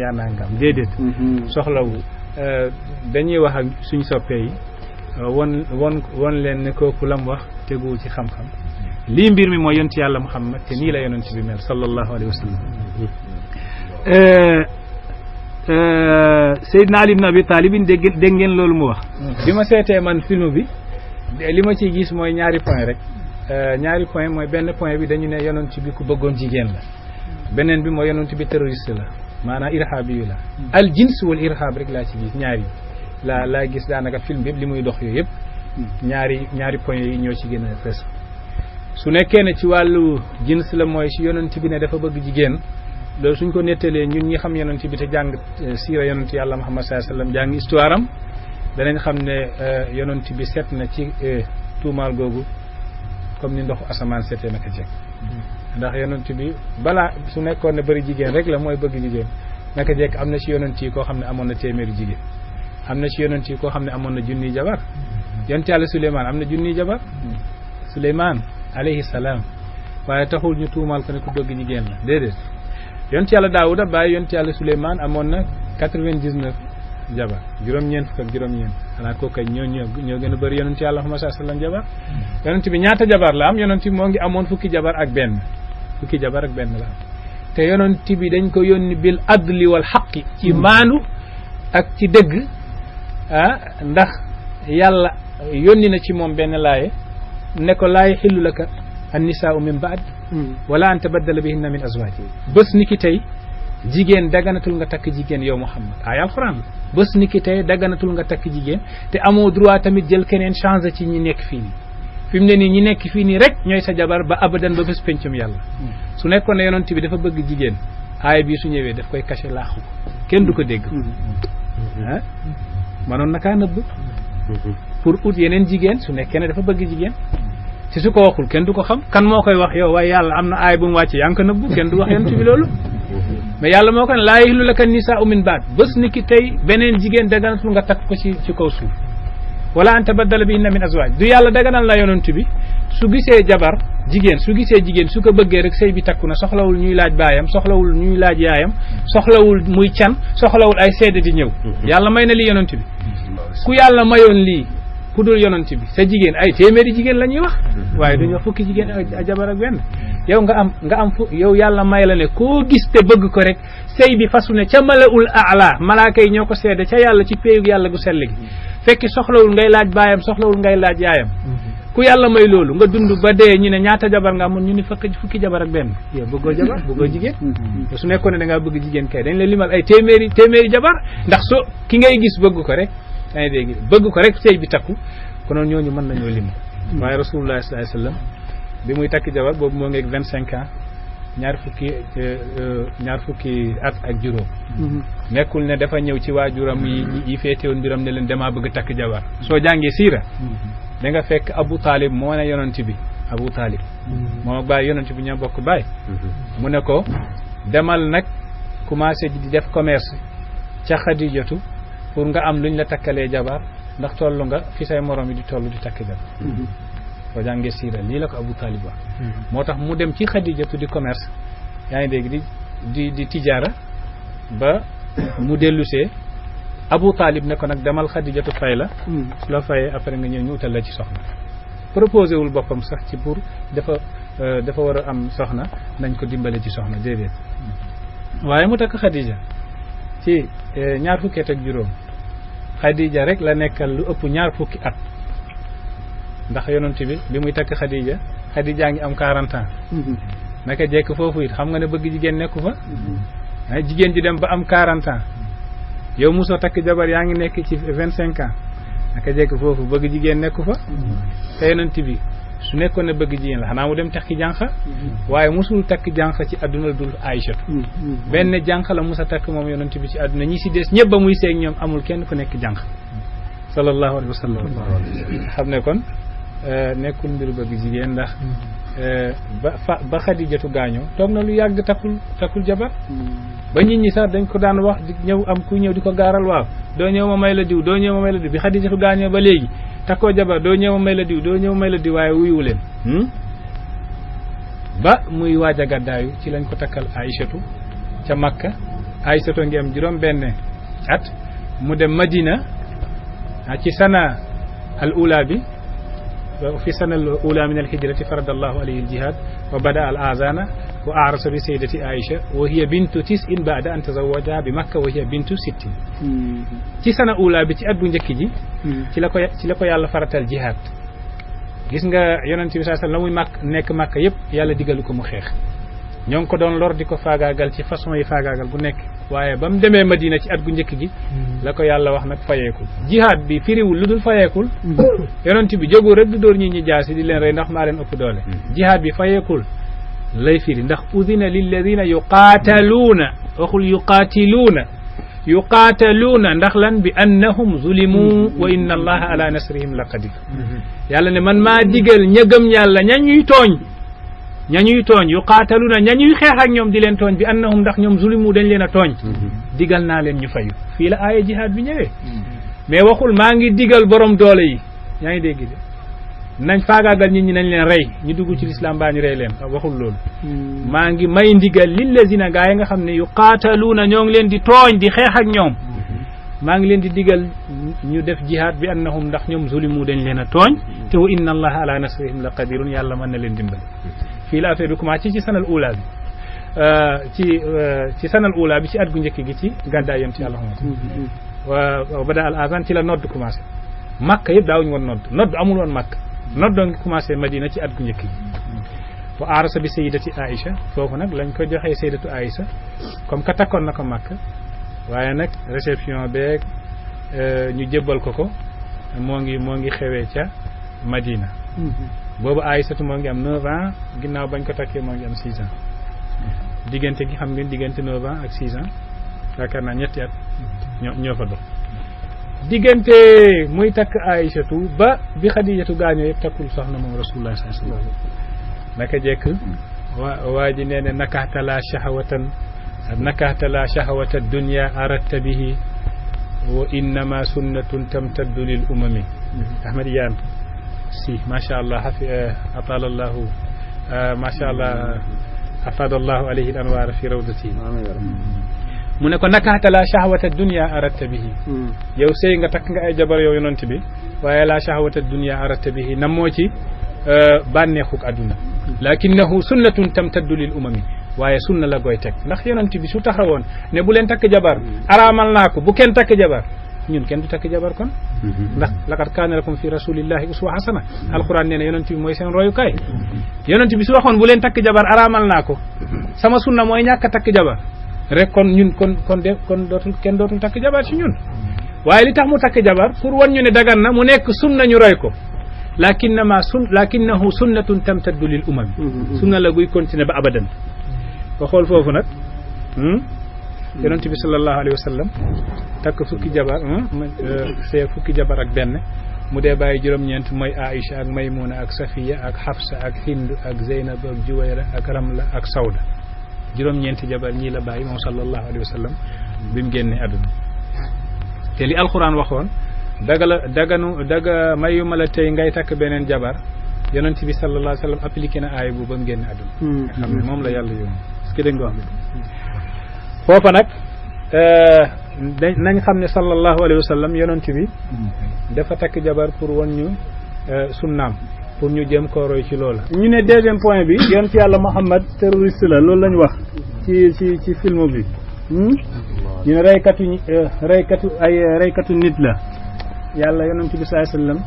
déedéet soxlawu dañuy wax ak suñ soppee yi won leen ne kooku lam wax teguwul ci xam-xam lii mbir mi mooy yonent Yàlla Muhammad te nii la yonent bi mel sallallahu alayhi wa sallam Seydina Ali ibn Abi Talib dégg ngeen loolu mu wax. bi ma seetee man film bi li ma ciy gis mooy ñaari point rek ñaari point mooy benn point bi dañu ne yonent bi ku bëggoon jigéen la beneen bi mooy yonent bi terroriste la maanaam irhaabi yu la al jins wal irhaab rek laa ci gis ñaari laa gis daanaka film bi yëpp li muy dox yooyu yëpp ñaari point yi ñoo ci gën a fës su nekkee ne ci wàllu jins la mooy si yonent bi ne dafa bëgg jigéen loolu suñ ko nettalee ñun ñi xam yonent bi te jàng siira yonent yàlla Muhammad sallallahu alayhi wasallam jàng histoire am danañ xam ne yonent bi set na ci tuumaal googu comme ni ndoxu asamaan setee naka jekk ndax yonent bi balaa su nekkoon ne bëri jigéen rek la mooy bëgg jigéen naka jekk am na ci yonent yi koo xam ne amoon na téeméeri jigéen am na ci yonent yi koo xam ne amoon na junniy jabar yonent yàlla Suleymaan am na junniy jabar Suleymaan alayhi salaam waaye taxul ñu tuumaal ko ne ku bëgg jigéen la déedéet yonent yàlla Daawuda bàyyi yonent yàlla Suleymaan amoon na 99 jabar juróom-ñeent fukk ak juróom-ñeent xanaa kooku ñoo gën a bëri yonent yàlla Muhammad sallallahu alayhi wasallam jabar yonent bi ñaata jabar la am yonent bi moo ngi amoon fukki jabar ak benn la am te yonent bi dañ ko yónni bil adli wal xaqi ci maandu ak ci dëgg ndax yàlla yónni na ci moom benn laaye ne ko laa yaxillu laka an nisaau min baad wala an tabaddala bihinna min azwaaj bés ni ki tey jigéen daganatul nga takk jigéen yow Muhammad ay alxuraan la bés ni ki tey daganatul nga takk jigéen te amoo droit tamit jël keneen changé ci ñi nekk fii nii fi mu ne nii ñi nekk fii nii rek ñooy sa jabar ba abadan ba bés pencum yàlla su nekkoon ne yonent bi dafa bëgg jigéen aaya bi su ñëwee daf koy caché laaxu ko kenn du ko dégg manoon na kaa nëbb pour ut yeneen jigéen su nekkee ne dafa bëgg jigéen ci su ko waxul kenn du ko xam kan moo koy wax yow waaye yàlla am na aay bu mu wàcce yaa ngi ko nëbbu kenn du wax yonent bi loolu mais yàlla moo ko ne laa yahillu laka nisaa'u min baad bés ni ki tey beneen jigéen daganatul nga takk ko ci kaw suuf wala an tabaddala bihinna min azwaaj du yàlla daganal la yonent bi su gisee jabar jigéen su ko bëggee rek sëy bi takku na soxlawul ñuy laaj baayam soxlawul ñuy laaj yaayam soxlawul muy can soxlawul ay seede di ñëw yàlla may na li yonent bi ku yàlla mayoon lii ku dul yonent bi sa jigéen ay téeméeri jigéen la ñuy wax waaye duñu wax fukki jigéen a jabar ak benn yow nga am yow yàlla may la ne koo gis te bëgg ko rek sëy bi fasu ne ca malaul aala malaaka yi ñoo ko seede ca yàlla ci péeyu yàlla gu sell gi fekki soxlawul ngay laaj baayam soxlawul ngay laaj yaayam ku yàlla may loolu nga dund ba dee ñu ne ñaata jabar nga amoon ñu ne fukki jabar ak benn yow bëggoo jabar bëggoo jigéen su nekkoon ne da ngaa bëgg jigéen kay dañ la limal ay téeméeri jabar ndax so ki ngay gis bëgg ko rek yaa ngi dégg bëgg ko rek sëy bi takku konoon ñooñu mën nañoo lim waaye rasulullah sallallahu alayhi wasallam bi muy takk jabar boobu moo ngi ak 25 ans ñaar fukki at ak juróom nekkul ne dafa ñëw ci waajuram yi féetewoon mbiram ne leen damaa bëgg takk jabar soo jàngee siira da nga fekk Abu Talib moo ne yonent bi Abu Talib moo bàyyi yonent bi ñoo bokk bàyyi mu ne ko demal nag commencé di def commerce ca Xadijatu pour nga am luñ la takkalee jabar ndax tollu nga fi say morom yi di toll di takk jabar soo jàngee siira lii la ko Abu Talib wax moo tax mu dem ci Xadijatu di commerce yaa ngi dégg di tijaara ba mu dellusee Abu Talib ne ko nag demal Xadijatu fay la su la fayee après nga ñëw ñu utal la ci soxna proposé wul boppam sax ci pour dafa war a am soxna nañ ko dimbale ci soxna déedéet waaye mu takk Xadija ci ñaar fukki at ak juróom Xadija rek la nekkal lu ëpp ñaar fukki at ndax yonent bi muy takk Xadija ngi am 40 ans naka jekk foofu it xam nga ne bëgg jigéen nekku fa jigéen ji dem ba am 40 ans yow mosoo takk jabar yaa ngi nekk ci 25 ans naka jekk foofu bëgg jigéen nekku fa te yonent bi su nekkoon ne bëgg jigéen la xanaa mu dem takki jànqa waaye mosul takk jànqa ci àdduna dul Aïchatu benn jànqa la musa takk moom yonent bi ci àdduna ñi si des ñëpp ba muy seeg ñoom amul kenn ku nekk jànq sallallahu alayhi wa sallam xam ne kon nekkul mbiru bëgg jigéen ndax ba Xadijatu gaañoo toog na lu yàgg takkul jabar ba nit ñi sax dañ ko daan wax di ñëw am ku ñëw di ko gaaral waaw doo ñëw ma may la diw bi Xadijatu gaañoo ba léegi takkoo jabar doo ñëw ma may la diw waaye wuyuwu leen ba muy waaj a gàddaayu ci lañ ko takkal Aïchatu ca Makka Aïchatu ngi am juróom benn at mu dem Madina ci sana al ula bi fi sana al ula min al hijrati farada allahu alayhi al jihad wa bada al azana wa arasa bi sayyidati Aïcha wa hiya bintu 9 ba'da an tazawwaja bi Makka wa hiya bintu 60 ci sana ula bi ci at bu njëkk ji ci la ko yàlla faratal jihaad gis nga yonent bi sallallahu alayhi wasallam la muy nekk Makka yëpp yàlla digalu ko mu xeex ñoo ngi ko doon lor di ko faagaagal ci façon yi faagaagal bu nekk waaye ba mu demee Madina ci at gu njëkk gi la ko yàlla wax nag fayeekul jihaad bi firiwul lu dul fayeekul yonent bi jógu rek di dóor ñi jaasi di leen rey ndax maa leen ëpp doole jihaad bi fayeekul lay firi ndax udina lilladina yuqaataluuna waxul yuqaatiluuna ndax lan bi annahum zulimu wa inna allaha ala nasrihim la qadir yàlla ne man maa digal ña gëm yàlla ñañuy tooñ yuqaataluuna ñañuy xeex ak ñoom di leen tooñ bi annahum ndax ñoom zulimu dañ leen a tooñ digal naa leen ñu fayu fii la aaya jihaad bi ñëwee mais waxul maa ngi digal borom doole yi yaa ngi dégg de nañ faagaagal nit ñi nañ leen rey ñu dugg ci lislaam baa ñu rey leen waxul loolu maa ngi may ndigal lillazina gaa yi nga xam ne yuqaataluuna ñoo ngi leen di tooñ di xeex ak ñoom maa ngi leen di digal ñu def jihaad bi annahum ndax ñoom zulimu dañ leen a tooñ te wa inna allaha ala nasrihim la qadirun yàlla mën na leen dimbali fii la affaire bi commencé ci sanal ula bi ci sanal ula bi ci at gu njëkk gi ci gàddaay yam ci yàlla wa bada al azan ci la nodd commencé Makka yëpp daawuñu woon nodd amul woon Makka noddoo ngi commencé Madina ci at gu njëkk gi wa arasa bi sayyidati Aïcha foofu nag lañ ko joxee sayyidatu Aïcha comme que takkoon na ko Makka waaye nag réception beeg ñu jébbal ko moo ngi xewee ca Madina boobu Aïsatu moo ngi am 9 ans ginnaaw bañ ko takkee moo ngi am 6 ans diggante gi xam ngeen diggante 9 ans ak 6 ans yaakaar naa ñetti at ñoo fa dox diggante muy takk Aïsatu ba bi Xadijatu gaañoo yëpp takkul soxna moom rasulullah sallallahu alayhi wasallam naka jekk waa ji nee ne nakahtala shahawata dunya aradta bihi wa innama sunnatun tamtaddu lil umami Ahmad Iyane si macha allah atalallahu macha allah afadallahu alayhi al anwar fi rawdati mu ne ko nakaata la shahwata dunya aratta bihi yow sëy nga takk nga ay jabar yow yonent bi waaye la shahwata dunya aratta bihi nam moo ci bànneexuk àdduna lakinnahu sunnatun tamtaddu lil umami waaye sunna la goy teg ndax yonent bi su taxawoon ne bu leen takk jabar araamal naa ko bu kenn takk jabar ñun kenn du takk jabar kon ndax laqad kaana lakum fi rasulillahi uswa hasana alquran nee na yonent bi mooy seen royukaay yonent bi su waxoon bu leen takk jabar araamal naa ko sama sunna mooy ñàkk a takk jabar rek kon ñun kon dootul takk jabar ci ñun waaye li tax mu takk jabar pour wan ñu ne dagan na mu nekk sunna ñu roy ko lakinnahu sunnatun tamtaddu lil umam sunna la guy continuer ba abadan ba xool foofu nag yonent bi sallallahu alayhi wa sallam takk fukki jabar ak benn mu dee bàyyi juróom-ñeent mooy Aïcha ak Maymuna ak Safiya ak Hafsa ak Hind ak Zeynab ak Juwayra ak Ramla ak Sawda juróom-ñeenti jabar ñii la bàyyi moom sallallahu alayhi wa sallam bi mu génnee àdduna te li alquran waxoon daga mayuma la tey ngay takk beneen jabar yonent bi sallallahu alayhi wa sallam appliqué na aaya bu ba mu génne àdduna xam ne moom la yàlla yónni est-ce que dégg nga wax foofa nag nañ xam ne sallallahu alayhi wa sallam yonent bi dafa takk jabar pour wan ñu sunnaam pour ñu jéem koo roy ci loola. ñu ne deuxième point bi yonent yàlla Muhammad terroriste la loolu lañ wax ci film bi ñu ne reykatu nit la yàlla yonent bi sallallahu alayhi wa sallam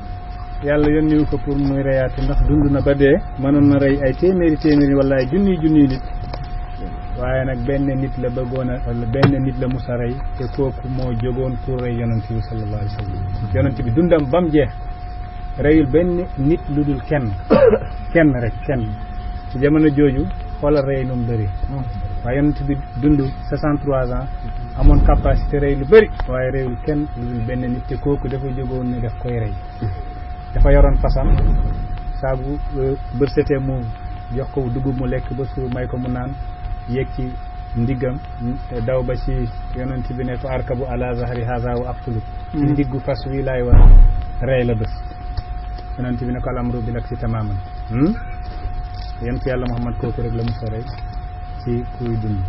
yàlla yónniwu ko pour muy reyaate ndax dund na ba dee mënoon na rey ay téeméeri wala ay junniy nit waaye nag benn nit la benn nit la musa rey te kooku moo jógoon pour rey yonent bi sallallahu alayhi wa sallam yonent bi dundam ba mu jeex reyul benn nit lu dul kenn ci jamono jooju xoolal rey nu mu bëri waaye yonent bi dund 63 ans amoon capacité rey lu bëri waaye reyul kenn lu dul benn nit te kooku dafa jógoon ne daf koy rey dafa yoroon fasam saa bu bërsëtee mu jox ko dugub mu lekk ba suur may ko mu naan yéeg ci ndiggam daw ba ci yonent bi ne ko arkabu ala zahri haza wa aqtulu ci ndiggu fas wi laay war rey la bés yonent bi ne ko al amru bil aksi tamaman yonent yàlla Muhammad kooku rek la musa rey ci kuy dund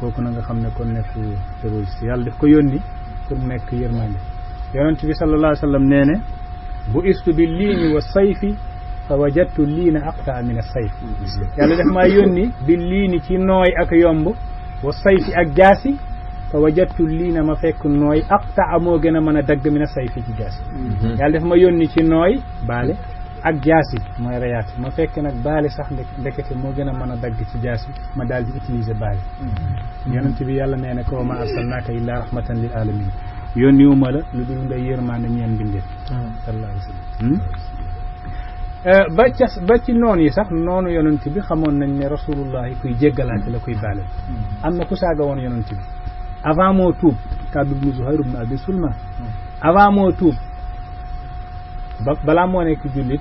kooku na nga xam ne kon nekk terroriste yàlla daf ko yónni pour mu nekk yërmande yonent bi sallallahu alayhi wa sallam nee ne bu istu bi liini wa sayfi fa wajadtu liina aqta min as-sayf yàlla daf maa yónni bi liini ci nooy ak yomb wa sayfi ak jaasi fa wajadtu liina ma fekk nooy aqta moo gën a mën a dagg min as-sayfi ci jaasi yàlla daf ma yónni ci nooy baale ak jaasi mooy rayaat ma fekk nag baale sax ndekete moo gën a mën a dagg ci jaasi ma daal di utiliser baale yonent bi yàlla nee na ko ma arsalnaaka illaa rahmatan lil alamin yónniwuma la lu dul nga yërmande ñeen mbindeef sallallahu alayhi wa sallam ba ci noonu yi sax noonu yonent bi xamoon nañ ne rasulullahi kuy jéggalaate la kuy baale am na ku saaga woon yonent bi avant moo tuub Kaab ibnu Zuhayr ibnu Abi Sulma avant moo tuub balaa moo nekk jullit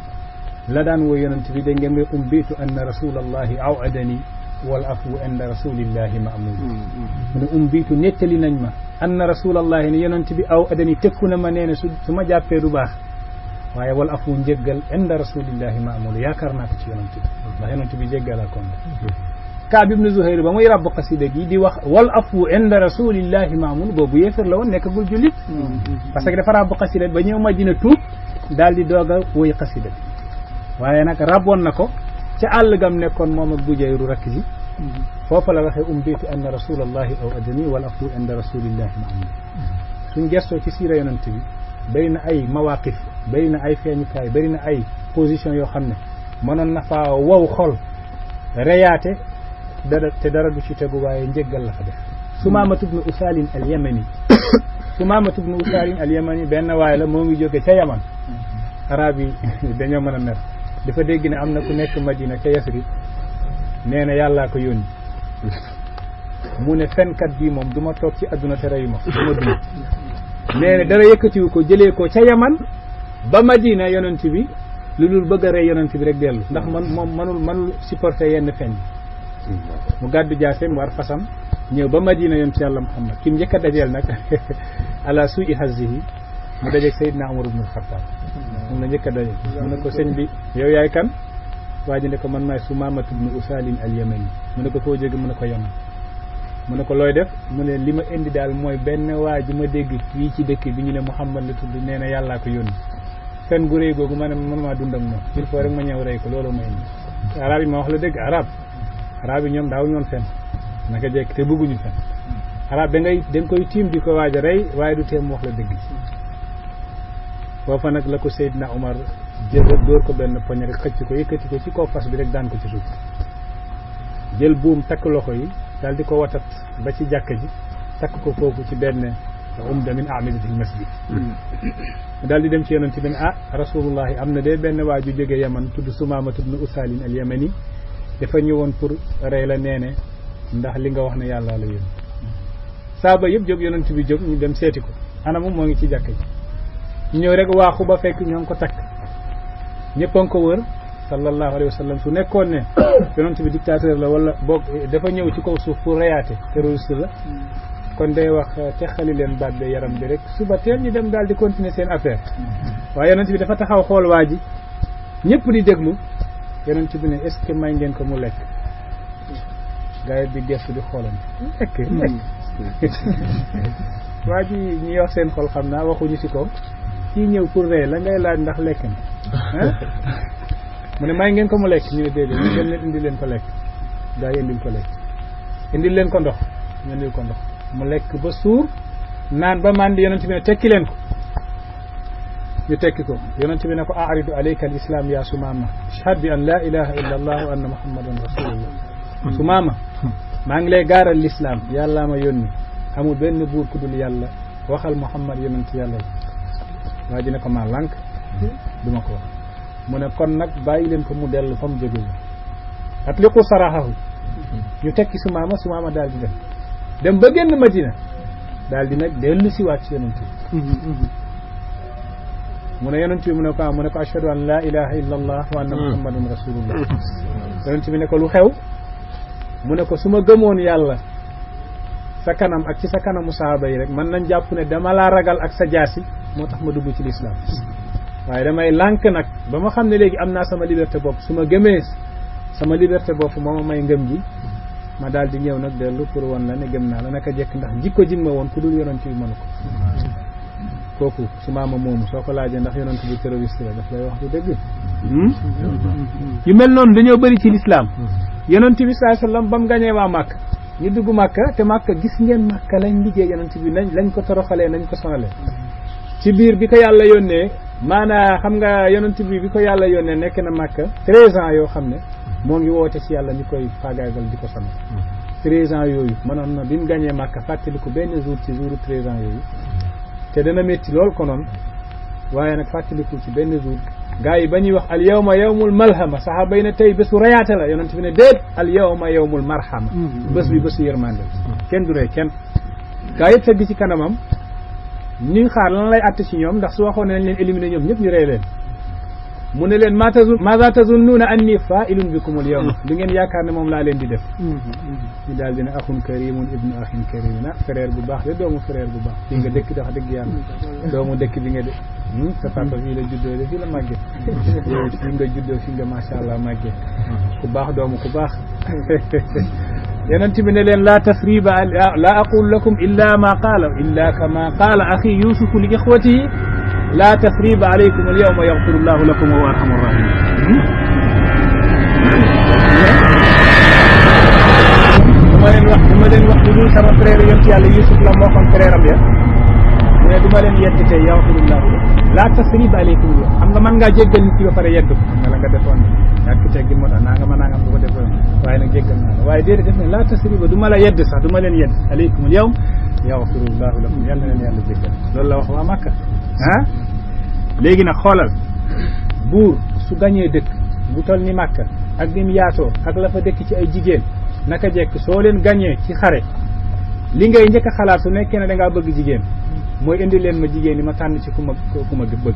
la daan woo yonent bi da ngeen may umbitu anna rasulallahi awadani wal afwu inda rasulillahi ma'mul mu ne umbitu nettali nañ ma anna rasulallahi ne yonent bi awadani tekku na ma nee ne su ma jàppee du baax waaye wal afwu njëggal inda rasulillahi ma'mul yaakaar naa ko ci yonent bi ndax yonent bi jéggala kon Kaab ibnu Zuhayr ba muy rabb xasida gi di wax wal afwu inda rasulillahi ma'mul boobu yéefar la woon nekkagul jullit parce que dafa rabb xasida ba ñëw Madina tuub daal di doog a woy xasida bi waaye nag raboon na ko ca àll gam nekkoon moom ak Bujayru rakk ji foofa la waxee umbitu anna rasulallahi aw adani wal afu inda rasulillahi ma'mul suñ gestoo ci siira yonent bi bëri na ay mawaqif bëri na ay feeñukaay bëri na ay position yoo xam ne mënoon na faa wow xol reyaate dara du ci tegu waaye njëggal la fa def Sumaamatu bnu Usaalin al yamani Sumaamatu bnu Usaalin al yamani benn waay la moo ngi jóge ca Yaman arab yi dañoo mën a mer dafa dégg ne am na ku nekk Madina ca Yasrib nee na yàllaa ko yónni mu ne fenkat bii moom du ma toog ci adduna te reyu ma du ma dund nee na dara yëkkatiwu ko jëlee ko ca Yaman ba Madina yonent bi lu dul bëgg a rey yonent bi rek dellu ndax moom manul supporter yenn fen mu gàddu jaaseem war fasam ñëw ba Madina yonent yàlla Muhammad kim njëkk a dajeel nag ala suu'i hazzihi mu dajeeg Seydina Umar ibn Khattab moom la njëkk a daje mu ne ko sëñ bi yow yaay kan waa ji ne ko man maay Sumaamatu ibn Usaalin al yamani mu ne ko foo jóge mu ne ko Yaman mu ne ko looy def mu ne li ma indi daal mooy benn waa ji ma dégg fii ci dëkk bi ñu ne Muhammad la tudd nee na yàllaa ko yónni fen gu réy googu ma ne mënumaa dund ak moom il faut rek ma ñëw rey ko loolu ma indi arab yi ma wax la dëgg arab yi ñoom daaw ñoon fen naka jekk te bëgguñu fen arab da nga koy tiim di ko waaj a rey waaye du teem wax la dëgg foofa nag la ko Seydina Omar jël rek dóor ko benn poñ rek xëcc ko yëkkati ko ci kaw fas bi rek daan ko ci suuf jël buum takk loxo yi daal di ko watat ba ci jàkka ji takk ko foofu ci benn umda min a'midatil masjid daal di dem ci yonent bi ne rasulullahi am na de benn waa ju jóge Yaman tudd Sumaamatu ibn Usaalin al yamani dafa ñëwoon pour rey la neene ndax li nga wax ne yàlla la yónni saaba yëpp jóg yonent bi jóg ñu dem seeti ko ana moom moo ngi ci jàkka ji ñëw rek waaxu ba fekk ñoo ngi ko takk ñëpp a ngi ko wër sallallahu alayhi wa sallam su nekkoon ne yonent bi dictateur la wala boog dafa ñëw ci kaw suuf pour reyaate terroriste la kon day wax texali leen baat be yaram bi rek suba teel ñu dem daal di continuer seen affaire waaye yonent bi dafa taxaw xool waa ji ñëpp di déglu yonent bi ne est-ce que may ngeen ko mu lekk gaa yi di gestu di xoolante lekk waa ji ñi wax seen xol xam naa waxuñu si ko kii ñëw pour rey la ngay laaj ndax lekk na mu ne may ngeen ko mu lekk ñu ne déedéet ñu dem leen indi leen ko lekk gaa yi indil ko lekk indil leen ko ndox ñu indil ko ndox mu lekk ba suur naan ba màndi yonent bi ne tekki leen ko ñu tekki ko yonent bi ne ko a'ridu alayka al islam ya Sumaama ashhadu bi an la ilaha illa allah wa anna muhammadan rasulullah Sumaama maa ngi lay gaaral l'islam yàlla ma yónni amul benn buur ku dul yàlla waxal Muhammad yonent yàlla waa ji ne ko maa lànk duma ko wax mu ne kon nag bàyyi leen ko mu dellu fa mu jóge atliqu sarahahu ñu tekki Sumaama daal di dem ba génn Madina daal di nag dellu si waat ci yonent bi mu ne yonent bi mu ne ko ashhadu an la ilaha illa allah wa anna muhammadan rasulullah yonent bi ne ko lu xew mu ne ko su ma gëmoon yàlla sa kanam ak ci sa kanamu sahaaba yi rek man nañ jàpp ne dama laa ragal ak sa jaasi moo tax ma dugg ci lislaam waaye damay lànk nag ba ma xam ne léegi am naa sama liberté bopp su ma gëmee sama liberté bopp moo ma may ngëm ji ma daal di ñëw nag dellu pour won la ne gëm naa la naka jekk ndax jikko ji ma woon ku dul yonent bi mënu ko kooku su maama moomu soo ko laajee ndax yonent bi terroriste la daf lay wax du dëgg yu mel noonu dañoo bëri ci lislaam yonent bi sallallahu alayhi wasallam ba mu gañee waa Màkka ñu dugg Màkka te Màkka gis ngeen Màkka lañ liggéey yonent bi lañ ko toroxalee nañ ko sonalee ci biir bi ko yàlla yónnee maanaa xam nga yonent bi ko yàlla yónnee nekk na Màkka 13 ans yoo xam ne moo ngi woote ci yàlla ñu koy faagaagal di ko sonal 13 ans yooyu mënoon na bi mu gañee Màkka fàttaliku benn jour ci jouru 13 ans yooyu te dana métti lool konoon waaye nag fàttaliku ci benn jour gars yi ba ñuy wax al yawma yawmul malhama saxaaba yi ne tey bésu rayaate la yonent bi ne déet al yawma yawmul marhama bés bi bésu yërmande kenn du rey kenn gars yi tëgg ci kanamam ñu xaar lan lay àtte ci ñoom ndax su waxoon ne nañ leen éliminer ñoom ñëpp ñu rey leen mu ne leen maza tazunnuuna anni fa'ilun bikum al yawma li ngeen yaakaar ne moom laa leen di def ñu daal dina axun karimun ibnu axin karimin ah frère bu baax de doomu frère bu baax fii nga dëkk wax dëgg yàlla doomu dëkk bi nga de sa papa fii la juddoo de fii la màggee yow fii nga juddoo fii nga macha allah màggee ku baax doomu ku baax yonent bi ne leen la tasriba la aqul lakum illa ma qaala illa kama qaala axi yusufu li ixwatihi la tasriba alaykum al yawma yaghfiru llahu lakum wa huwa arhamur rahimin du ma leen wax lu dul sama frère yonent yàlla Yusuf la moo xam frère am ya mu ne du ma leen yedd tey yaghfirullahu la tasriba alaykum yow xam nga mën ngaa jéggal nit ki ba pare yedd ko xam nga la nga defoon ñàkk teggin moo tax nangam du ko defoon waaye nag jéggal naa la waaye déedéet def ne la tasriba du ma la yedd sax du ma leen yedd alaykum al yawm yaghfirullahu lakum yàlla na leen yàlla jéggal loolu la wax waa Makka ah léegi nag xoolal buur su gañee dëkk bu toll ni Makka ak bi mu yaatoo ak la fa dëkk ci ay jigéen naka jekk soo leen gañee ci xare li ngay njëkk a xalaat su nekkee ne da ngaa bëgg jigéen mooy indi leen ma jigéen ñi ma tànn ci ku ma bëgg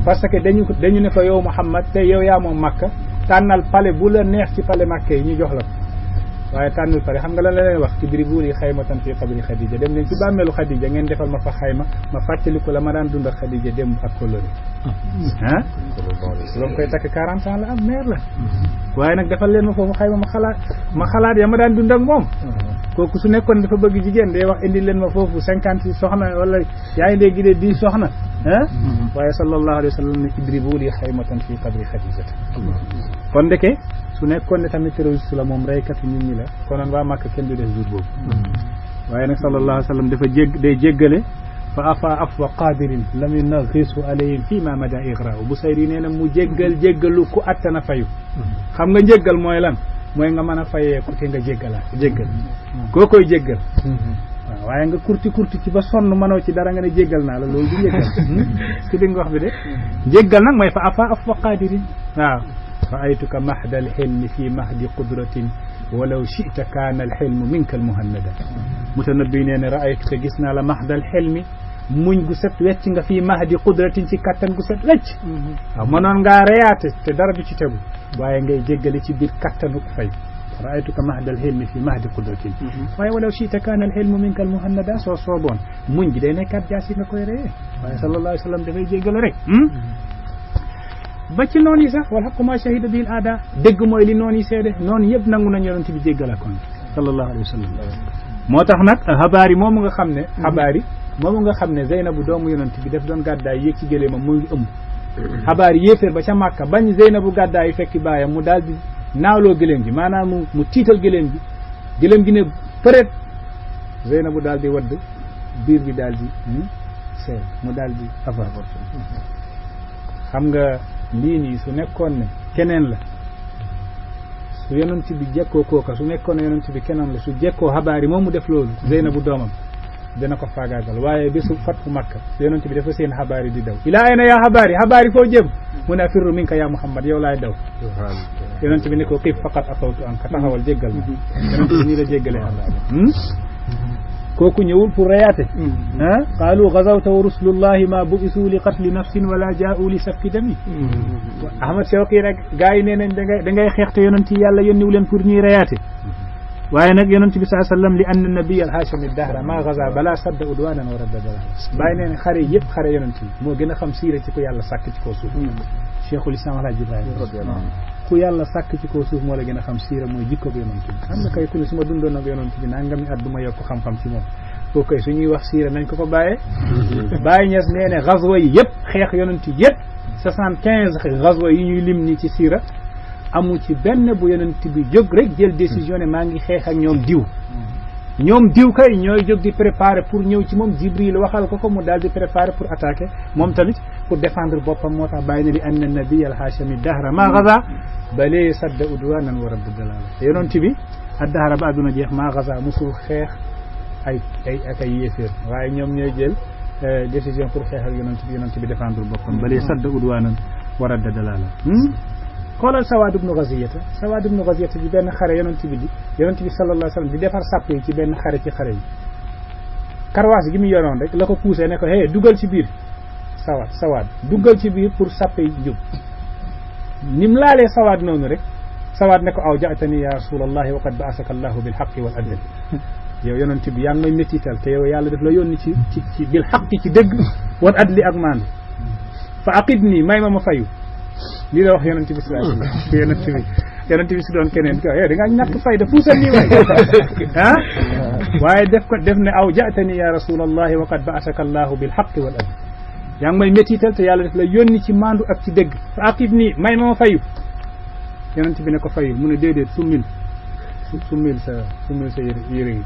parce que dañu ne ko yow Muhammad te yow yaa moom Makka tànnal pale bu la neex ci pale Makka yi ñu jox la ko waaye tànnul pare xam nga lan la leen wax ci biri buuni xaymatan fii qabri Khadija dem leen ci bàmmeelu Khadija ngeen defal ma fa xayma ma fàttaliku la ma daan dund ak Khadija démb ak kóllëre ah loolu koy takk 40 ans la am meer la waaye nag defal leen ma foofu xayma ma xalaat ya ma daan dund ak moom kooku su nekkoon dafa bëgg jigéen day wax indi leen ma foofu 50 soxna wala yaa ngi dégg de 10 soxna ah waaye sallallahu alayhi wa sallam ne idribu li xaymatan fii qabri Khadija kon ndeke su nekkoon ne tamit terroriste la moom reykatu nit ñi la konoon waa Makka kenn du def jour boobu waaye nag sallallahu alayhi wa sallam dafa day jéggale fa afa afwa qadirin lam yunaghisu alayhim fii ma mada igra'u bu sayri nee na mu jéggalu ku attana fayu xam nga njéggal mooy lan mooy nga mën a fayee ku te nga jéggal koo koy jéggal waaw waaye nga kurti ci ba sonn mënoo ci dara nga ne jéggal naa la loolu du njéggal ki dégg nga wax bi de jéggal nag mooy fa afa afwa qadirin waaw ra'aytuka mahda alxilmi fi mahdi qudratin walaw shi'ta kaana alxilmu minka almuhannada mutanabbi nee ne ra'aytuka gis naa la mahda alxilmi muñ gu set wecc nga fii mahdi qudratin ci kattan gu set wecc waaw mënoon ngaa reyaate te dara du ci tegu waaye ngay jéggale ci biir kattanuk fay ra'aytuka mahda alxilmi fii mahdi qudratin waaye walaw shi'ta kaana alxilmu minka almuhannada soo sooboon muñ gi day nekkaat jaasi nga koy reyee waaye sallallahu alayhi wa sallam dafay jéggale rek ba ci noon yi sax wal haqqu ma shahida bil aada dëgg mooy li noon yi seede noonu yëpp nangu nañ yonent bi jéggala kon sallallahu alayhi wa sallam moo tax nag xabaar yi moomu nga xam ne Zeynabu doomu yonent bi daf doon gàddaay yéeg ci gëléemam mu ngi ëmb xabaar yi yéeféer ba ca Màkka bañ Zeynabu gàddaay fekki baayam mu daal di naawloo gëléem gi maanaam mu tiital gëléem gi ne peut-être Zeynabu daal di wadd biir bi daal di seey mu daal di avorté xam nga lii nii su nekkoon ne keneen la su yonent bi jekkoo kooka su nekkoon ne yonent bi keneen la su jekkoo xabaar yi moom mu def loolu Zeynabu doomam dana ko faagaagal waaye bésu fatfu Makka yonent bi dafa seen xabaar yi di daw ilaa ayna yaa xabaar yi foo jëm mu ne afirru minka yaa Muhammad yow laay daw yonent bi ne ko xiif faqat afawtu an ka taxawal jéggal ma yonent bi nii la jéggalee xabaar kooku ñëwul pour reyaate qaalu gazawta wa rusulullahi ma bu'isu li qatli nafsin wala jaa'u li safki dami Ahmad Shawqi rek gars yi nee nañ da ngay xeex te yonent yi yàlla yónniwu leen pour ñuy reyaate waaye nag yonent bi sallallahu alayhi wa sallam li anna nabiy al-hashimi dahra ma gaza bala sadda udwanan wa radda dalala bàyyi nee ne xare yëpp xare yonent yi moo gën a xam siira ci ko yàlla sàkk ci kaw suuf Cheikhul Islam Alaaji Ibrahima ku yàlla sàkk ci kaw suuf moo la gën a xam siira mooy jikko bi yonent bi xam nga kay ku ne su ma dundoon ak yonent bi nangami at du ma yokk xam-xam ci moom koo koy suñuy wax siira nañ ko bàyyee Baye Niass nee ne gazwa yi yëpp xeex yonent yi yëpp 75 gazwa yi ñuy lim nii ci siira amu ci benn bu yonent bi jóg rek jël décision ne maa ngi xeex ak ñoom diw kay ñooy jóg di préparer pour ñëw ci moom Jibril waxal ko mu daal di préparer pour attaquer moom tamit pour défendre boppam moo tax bàyyi na li anna nabiy al-hashimi dahra ma gaza balee sadda udwanan wa radd dalala te yonent bi ak dahra ba àdduna jeex ma gaza musul xeex ay yéeféer waaye ñoom ñooy jël décision pour xeex ak yonent bi défendre boppam balee sadda udwanan wa radd dalala xoolal Sawaad ibnu Gaziyata bi benn xare yonent bi sallallahu alayhi wa sallam di defar sàpp yi ci benn xare ci xare yi karwaas gi mu yoroon rek la ko poussé ne ko dugal ci biir Sawaad duggal ci biir pour sàpp yi njub ni mu laalee Sawaad noonu rek Sawaad ne ko aw jaatani ya rasulallahi wa qad ba'asaka allahu bil haqqi wal adl yow yonent bi yaa ngi may métital te yow yàlla daf la yónni ci bil haqqi ci dëgg wal adli ak maandu fa aqidni may ma fayu lii la wax yonent bi sallallahu alayhi wasallam yonent bi si doon keneen ko da ngaa ñàkk fayda puusal nii waay waaye def ne aw jaatani ya rasulallahi wa qad ba'asaka allahu bil haqqi wal adl yaa ngi may métital te yàlla daf la yónni ci maandu ak ci dëgg fa aqib nii may ma fayu yonent bi ne ko fayul mu ne déedéet summil sa yére yi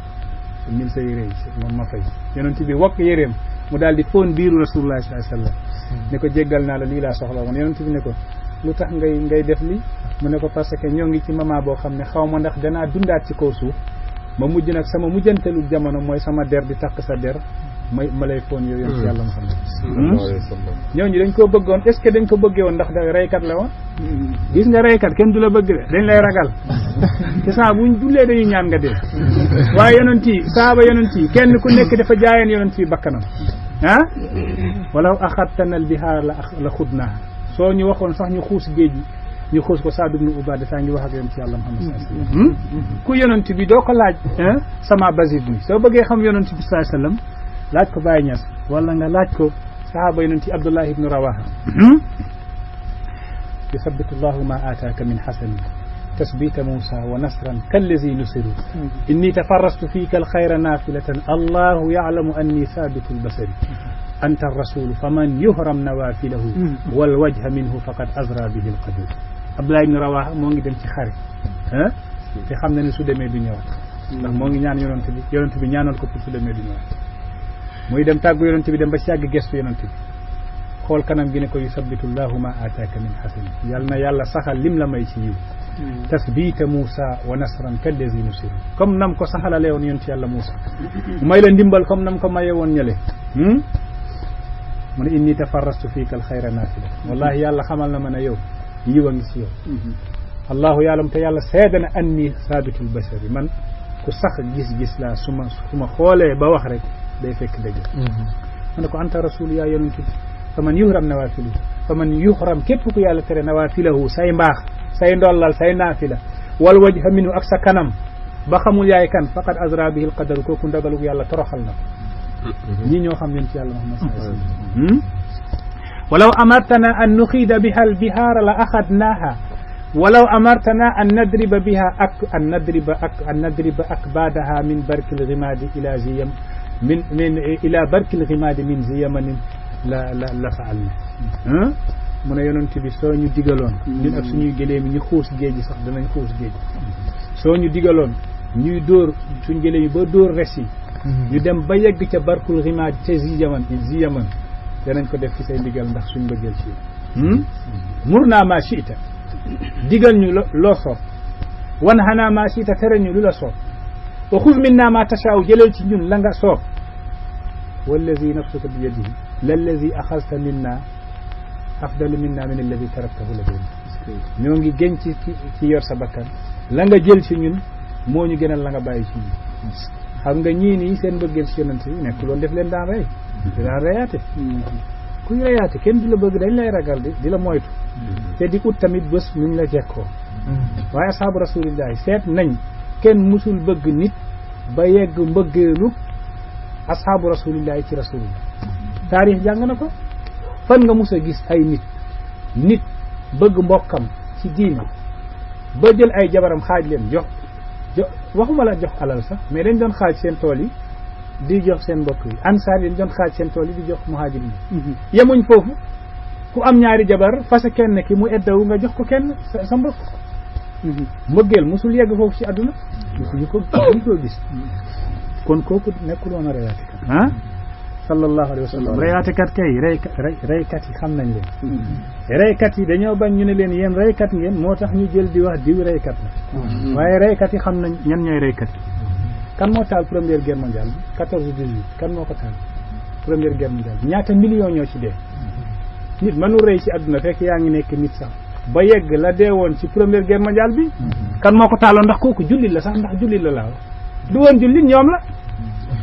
moom ma fay yonent bi wokk yéreem mu daal di foon biiru rasulullah sallallahu alayhi wasallam ne ko jéggal naa la lii laa soxla woon yonent bi ne ko lu tax ngay def li mu ne ko parce que ñoo ngi ci moment boo xam ne xaw ma ndax danaa dundaat ci kaw suuf ma mujj nag sama mujjantelu jamono mooy sama der di takk sa der ma lay foon yow yonent yàlla Muhammad ñooñu dañ koo bëggoon est ce que dañ ko bëggee woon ndax da reykat la woon gis nga reykat kenn du la bëgg de dañ lay ragal te saa buñ jullee dañuy ñaan nga dee waaye yonent yi saaba yonent yi kenn ku nekk dafa jaayeen yonent yi bakkanam walaw axadtana al bihaar la xudnaaha soo ñu waxoon sax ñu xuus géej gi ñu xuus ko Saad ibn Ubaada saa ngi wax ak yonent yàlla Muhammad sallallahu alayhi wasallam ku yonent bi doo ko laaj sama basir bi soo bëggee xam yonent bi sallallahu alayhi wasallam laaj ko Baye Niass wala nga laaj ko sahaaba yonent yi Abdullah ibnu Rawaha yusabbitu llahu ma aataaka min xasani tasbita Muusa wa nasran kallazi nusiru inni tafarrastu fiika alxayra naafilatan allahu yaclamu anni saabitu lbasari anta arrasulu faman yuhram nawafilahu walwajha minhu faqad azra bihi alqadir Abdullah ibnu Rawaha moo ngi dem ci xare te xam na ne su demee du ñëwaat ndax moo ngi ñaan yonent bi ñaanal ko pour su demee du ñëwaat muy dem tàggu yonent bi dem ba ci yàgg gestu yonent bi xool kanam gi ne ko yusabbitu llahu ma aataaka min xasani yal na yàlla saxal lim la may ci yiw tasbita Muusa wa nasran kallazi nusiru comme nam ko saxalale woon yonent yàlla Muusa may la ndimbal comme nam ko maye woon ñële mu ne inni tafarrastu fiika alxayra naafila wallahi yàlla xamal na ma ne yow yiw a ngi si yow allahu yaalam te yàlla seeda na anni saabitul basari man ku sax gis-gis laa su ma xoolee ba wax rek day fekk dëgg mu ne ko anta rasul yaa yonent bi fa man yuhram nawaafilahu fa man yuhram képp ku yàlla tere nawaafilahu say mbaax say ndollal say naafila wal wajha minhu ak sa kanam ba xamul yaay kan faqad azra bihi alqadaru kooku ndagalug yàlla toroxal na ko ñii ñoo xam leen ci yàlla Muhammad sallallahu alayhi wasallam walaw amartana an nuxiida biha albihaara la axadnaaha walaw amartana an nadriba biha an nadriba akbaadaha min barki algimaadi ila ziyam min ila barki algimaadi min ziyamanin la faalna mu ne yonent bi soo ñu digaloon ñun ak suñuy gëléem yi ñu xuus géej gi sax danañ xuus géej soo ñu digaloon ñuy dóor suñ gëléem yi ba dóor res yi ñu dem ba yegg ca barkul gimaadi ca ziyaman danañ ko def ci say ndigal ndax suñ bëggeel ci mur naa maa siita digal ñu loo soob wan xanaa maa siita tere ñu lu la soob wa xuz min naa maa tashaaw jëleel ci ñun la nga soob wallazi nafsuka bi yadihi lallazi axasta minna afdalu minna min alladi taraktahu ladayna ñoo ngi gën ci yor sa bakkan la nga jël ci ñun moo ñu gënal la nga bàyyi ci ñun xam nga ñii nii seen bëggeel ci yonent yi nekk loolu def leen daan rey daan reyaate kuy reyaate kenn du la bëgg dañ lay ragal di la moytu te di ut tamit bés nuñ la jekkoo waaye ashaabu rasulillahi seet nañ kenn musul bëgg nit ba yegg mbëggeelu ashaabu rasulillahi ci rasulillah taarix jàng na ko fan nga mus a gis ay nit bëgg mbokkam ci diine ba jël ay jabaram xaaj leen jox waxuma la jox alal sax mais dañ doon xaaj seen tool yi di jox seen mbokk yi ansaar yi doon xaaj seen tool yi di jox muhajirin yemuñ foofu ku am ñaari jabar fase kenn ki mu eddawu nga jox ko kenn sa mbokk mbëggeel musul yegg foofu ci àdduna musuñu ko gis kon kooku nekkul woon a reyaatekat ah sallallahu alayhi wa sallam reyaatekat kay reykat yi xam nañ leen reykat yi dañoo bañ ñu ne leen yéen reykat ngeen moo tax ñu jël di wax diw reykat la waaye reykat yi xam nañ ñan ñooy reykat yi kan moo taal première guerre mondiale bi 14-18 kan moo ko taal première guerre mondiale bi ñaata millions ñoo ci dee nit mënu rey ci àdduna fekk yaa ngi nekk nit sax ba yegg la dee woon ci première guerre mondiale bi kan moo ko taaloon ndax kooku jullit la sax ndax jullit la laa wax du woon jullit ñoom la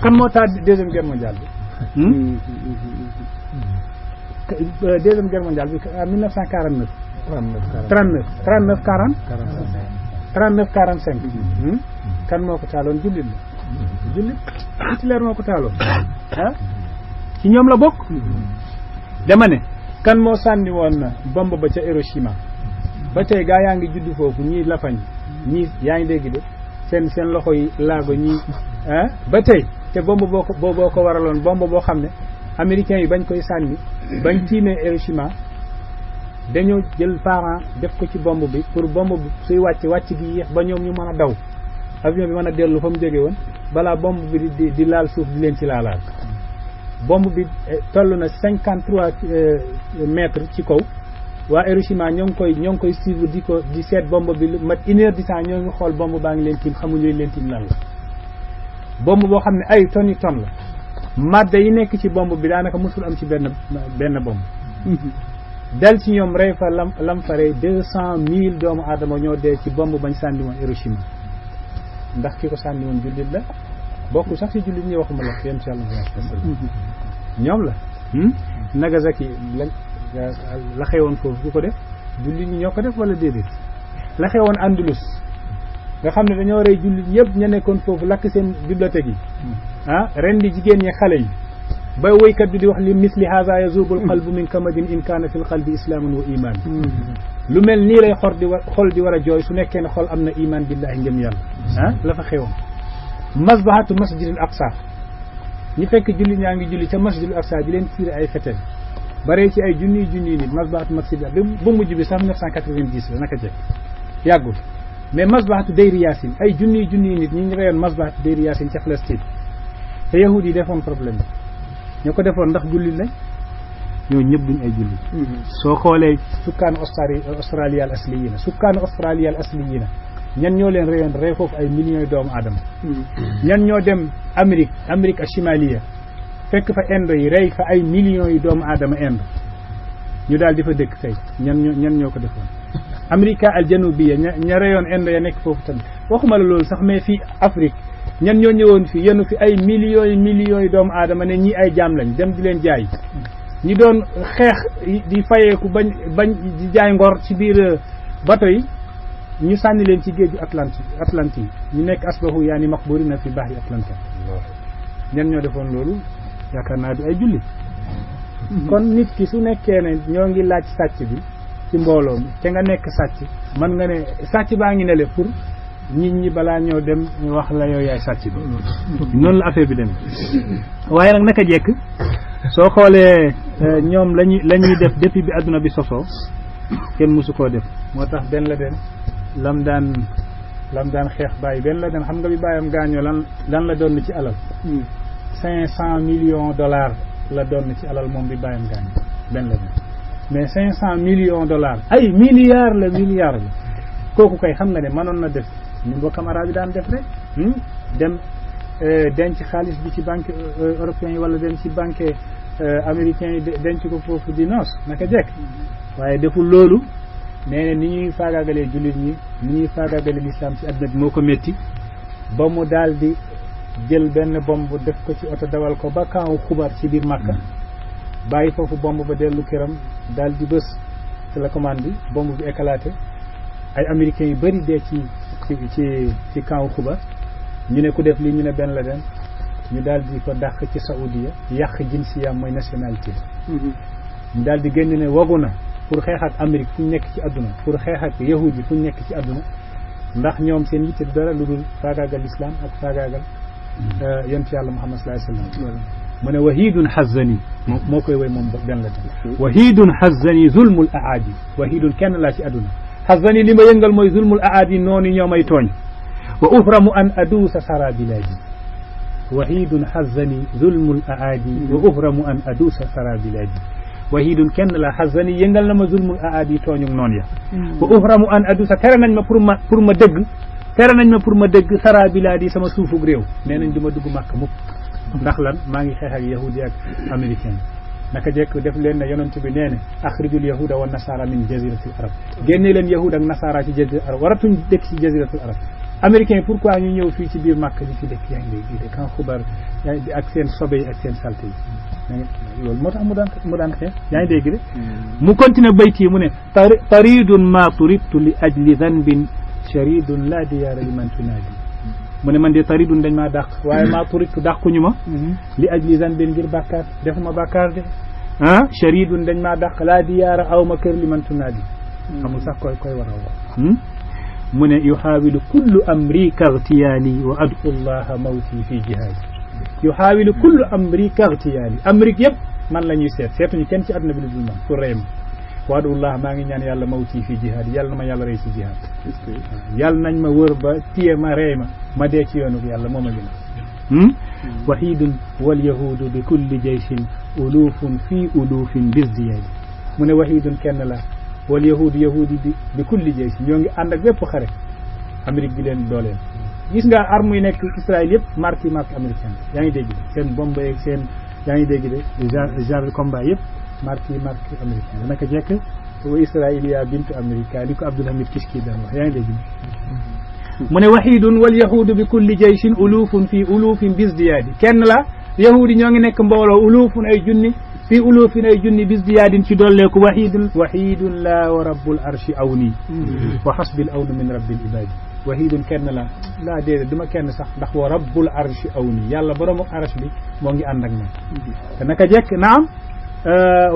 kan moo taal deuxième guerre mondiale bi deuxième guerre mondiale bi en 1949 39 45 kan moo ko taaloon jullit la jullit Hitler moo ko taaloon ah ci ñoom la bokk dama ne kan moo sànni woon bombe ba ca Hiroshima ba tey gaa yaa ngi judd foofu ñii lafañ ñii yaa ngi dégg de seen loxo yi laago ñii ah ba tey te bombe boo ko waraloon bombe boo xam ne américains yi bañ koy sànni bañ tiimee Hiroshima dañoo jël parent def ko ci bombe bi pour bombe bi suy wàcc gi yéex ba ñoom ñu mën a daw avion bi mën a dellu fa mu jóge woon balaa bombe bi di laal suuf di leen ci laalaal bombe bi toll na 53 mètres ci kaw waa Hiroshima ñoo ngi koy suivre di seet bombe bi lu mat 1 heure de temps ñoo ngi xool bombe baa ngi leen tiim xamuñu leen tiim lan la bombe boo xam ne ay tonnes yi tonnes la madde yi nekk ci bombe bi daanaka mosul am ci benn bombe dal ci ñoom rey fa lam fa rey 200,000 doomu aadama ñoo dee ci bombe bañ sànni woon Hiroshima ndax ki ko sànni woon jullit la bokku sax ci jullit ñi waxuma la yem ci yàlla ñoom la Nagasaki la xewoon foofu ku ko def jullit ñi ñoo ko def wala déedéet la xewoon Andalus nga xam ne dañoo rey jullit yëpp ña nekkoon foofu lakk seen bibliothèque yi ren di jigéen ñi xale yi ba woykat bi di wax li misli haza yazubul qalbu min kamadin in kaana fil qalbi islaamun wa iman lu mel nii lay xol di war a jooy su nekkee ne xol am na iman billahi ngëm yàlla la fa xewoon masbahatu masjidil aqsa ñi fekk julli ñaa ngi julli ca masjidil aqsa di leen tiire ay fetel bare ci ay junniy nit masbahatu masjidil bu mujj bi sax 1990 la naka jekk yàggul mais masbahatu Dayri Yaasin ay junniy nit ñi ngi reyoon masbahatu Dayri Yaasin ca Palestine te yahud yi defoon problème bi ñoo ko defoon ndax jullit lañ ñoo ñëpp duñ ay jullit soo xoolee sukkaanu Australia al asliyiina ñan ñoo leen reyoon rey foofu ay millions doomu aadama ñan ñoo dem Amérique ashimaliya fekk fa Inde yi rey fa ay millions yi doomu aadama Inde ñu daal di fa dëkk tey ñan ñoo ko defoon Amérique al janubiya ña reyoon Inde ya nekk foofu tamit waxuma la loolu sax mais fii Afrique ñan ñoo ñëwoon fi yenu fi ay millions yi doomu aadama ne ñi ay jaam lañ dem di leen jaay ñi doon xeex di fayeeku bañ di jaay ngor ci biir bato yi ñu sànni leen ci géeju Atlantique ñu nekk asbahu yaani maqburina fi bahri Atlantique ñan ñoo defoon loolu yaakaar naa du ay julli kon nit ki su nekkee ne ñoo ngi laaj sàcc bi ci mbooloo mi te nga nekk sàcc man nga ne sàcc baa ngi ne le pour nit ñi balaa ñoo dem ñu wax la yow yaay sàcc bi noonu la affaire bi dem waaye nag naka jekk soo xoolee ñoom lañuy def depuis bi adduna bi sosoo kenn mësu koo def moo tax Ben Laden lam daan xeex bàyyi Ben Laden xam nga bi bàyyam gaañoo lan la doon ci alal 500 millions dollars la doon ci alal moom bi bàyyam gaañoo Ben Laden mais 500 millions dollars ay milliards la kooku kay xam nga ne mënoon na def ni mbokkam arab yi daan def rek dem denc xaalis bi ci banque européens yi wala dem ci banque américains yi denc ko foofu di noos naka jekk waaye deful loolu nee na ni ñuy faagaagalee jullit ñi ni ñuy faagaagalee l'islam ci àdduna bi moo ko métti ba mu daal di jël benn bomb def ko ci oto dawal ko ba kaaw xubar ci biir Makka bàyyi foofu bomb ba dellu këram daal di bës télécommande bi bomb bi éclaté ay américains yu bëri dee ci camp Xuba ñu ne ku def lii ñu ne Ben Laden ñu daal di ko dàq ci Saoudia yàq jinsiyam mooy nationalité ñu daal di génn ne wagu na pour xeex ak Amérique fu ñu nekk ci àdduna pour xeex ak yahud yi fu ñu nekk ci àdduna ndax ñoom seen yitte dara lu dul faagaagal islam ak faagaagal yonent yàlla Muhammad sallallahu alayhi wa sallam mu ne wahidun xazzani moo koy woy moom benn la wahidun xazzani zulmul aadi wahidun kenn laa ci àdduna xazzani li ma yëngal mooy zulmul aadi noonu ñoo may tooñ wa uhramu an aduusa sara biladi wahidun xazzani zulmul aadi wa uhramu an aduusa sara biladi wahidun kenn la xazzani yëngal na ma zulmul aadi tooñu noonu ya wa uhramu an aduusa tere nañ ma pour ma dëgg tere nañ ma pour ma dëgg sara biladi sama suufug réew nee nañ du ma dugg Makka mukk ndax lan maa ngi xeex ak yahudi ak américain naka jekk def leen ne yonent bi nee ne axrijul yahuda wa nasara min jaziratil arab génne leen yahud ak nasara ci jaziratul arab waratuñ dëkk ci jaziratul arab américain pourquoi ñu ñëw fii ci biir Makka di ci dëkk yaa ngi léegi de kan xubar ak seen sobe yi ak seen salte yi loolu moo tax mu daan xeex yaa ngi dégg de mu continue bayti mu ne taridun ma turidtu li ajli danbin sharidun la diyaara liman tunaadi mu ne man de taridun dañ maa dàq waaye maa turidtu dàquñu ma li ajli zanbin ngir bàkkaar defuma bàkkaar de sharidun dañ maa dàq laa diyaara aw ma kër liman tunaadi amul sax koy war a wax mu ne yuxaawilu kullu amri kaghtiyaali wa adu llaha mawti fi jihaadi yuxaawilu kullu amri kaghtiyaali amrik yëpp man la ñuy seetuñu kenn ci àdduna bi lu dul man pour rey ma wa adu llah maa ngi ñaan yàlla mawti fi jihaadi yàlla na ma yàlla rey ci jihaad yàlla nañ ma wër ba téye ma rey ma dee ci yoonu yàlla moo ma gën wahidun wal yahudu bi kulli jayshin ulufun fi ulufin bizdiyaadi mu ne wahidun kenn la wal yahudu yahudi bi kulli jayshin ñoo ngi ànd ak bépp xare Amérique bi leen dooleel gis nga arme yi nekk Israël yëpp marque américaine yaa ngi dégg de seen bombe yeeg seen yaa ngi dégg de genre de combat yëpp marque américaine naka jekk wa israiliya bintu america ni ko Abdul Hamid Kishki daan wax yaa ngi dégg mu ne wahidun wal yahudu bi kulli jayshin ulufun fi ulufin bizdiyaadi kenn la yahudi ñoo ngi nekk mbooloo ulufun ay junni fi ulufin ay junni bizdiyaadin ci dolleeku wahidun la wa rabbul arshi awni wa hasbil awnu min rabbil ibadi wahidun kenn la laa déedéet duma kenn sax ndax wa rabbul arshi awni yàlla boroomu arsh bi moo ngi ànd ak man te naka jekk naam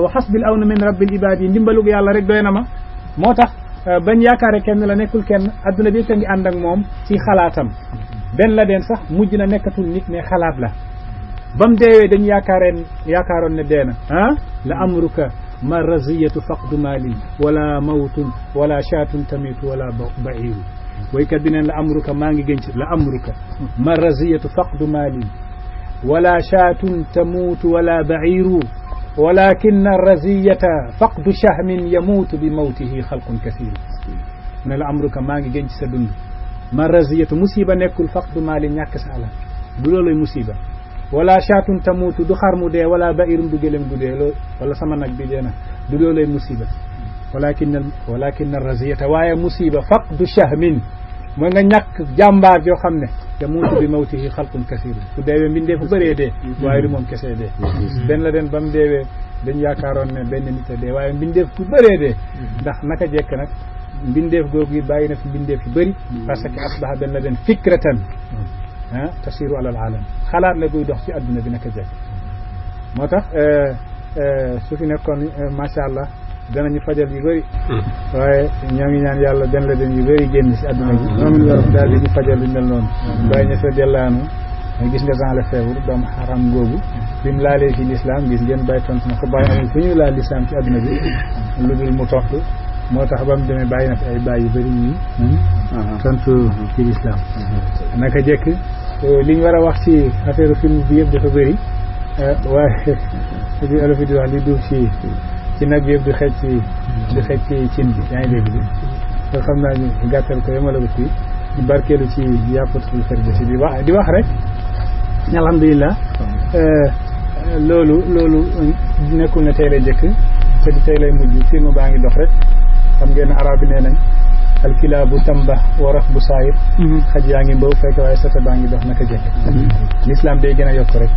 wa hasbil awnu min rabbil ibadi ndimbalug yàlla rek doy na ma moo tax bañ yaakaare kenn la nekkul kenn adduna bi ka ngi ànd ak moom ci xalaatam Ben Laden sax mujj na nekkatul nit ne xalaat la bam deewee dañ yaakaaroon ne deena la amruka ma raziyatu faqdu mali wala mawtun wala shaatun tamitu wala ba'iru waykat bi neen la amruka maa ngi gën ci la amruka ma raziyatu faqdu mali wala shaatun tamutu wala ba'iru ولكن الرزية فقد شهم يموت بموته خلق كثير من الأمر كما جنج سدون ما الرزية مصيبة نكل فقد مال نياك سالا دولو مصيبة ولا شات تموت دو خار مودي ولا بئر دو جلم دو دي ولا سمنك بي دينا دولو مصيبة ولكن الرزية واي مصيبة فقد شهم mooy nga ñàkk jàmbaar joo xam ne te muutu bi mawtihi xalqun kasiir su deewee mbindee fu bëree dee waaye du moom kesee dee Ben Laden ba mu deewee dañ yaakaaroon ne benn nit a dee waaye mbindeef fu bëree dee ndax naka jekk nag mbindeef googu bàyyi na fi mbindeef yu bëri parce que asbaha Ben Laden fikratan tasiru alal alam xalaat la guy dox ci adduna bi naka jekk moo tax su fi nekkoon macha allah danañu fajal yu bëri waaye ñoo ngi ñaan yàlla Ben Laden yu bëri génn si adduna bi ñoom yor daal di ñu fajal lu mel noonu bàyyi ña sa dellaanu gis nga Jean Lefebvre doomu xaram googu bi mu laalee ci l'islam gis ngeen bàyyi tontu na ko bàyyi amul fu ñuy laal l'islam ci adduna bi lu dul mu tontu moo tax ba mu demee bàyyi na fi ay bàyyi yu bëri ñi tontu ci l'islam naka jekk li ñu war a wax ci affaire film bi yëpp dafa bëri waaye li olof di wax li duuf ci nag bi yëpp di xeej ci cin bi yaa ngi dégg bi te xam naa ñu gàttal ko yemale ko fii ñu barkeelu ci yàppatul firdawsi di wax rek alhamdulilah loolu nekkul ne tey lay njëkk te di tey lay mujj film baa ngi dox rek xam ngeen arab bi nee nañ alkilaabu tamba waraf bu saayir xaj yaa ngi mbaw fekk waaye sata baa ngi dox naka jekk l'islam day gën a yokk rek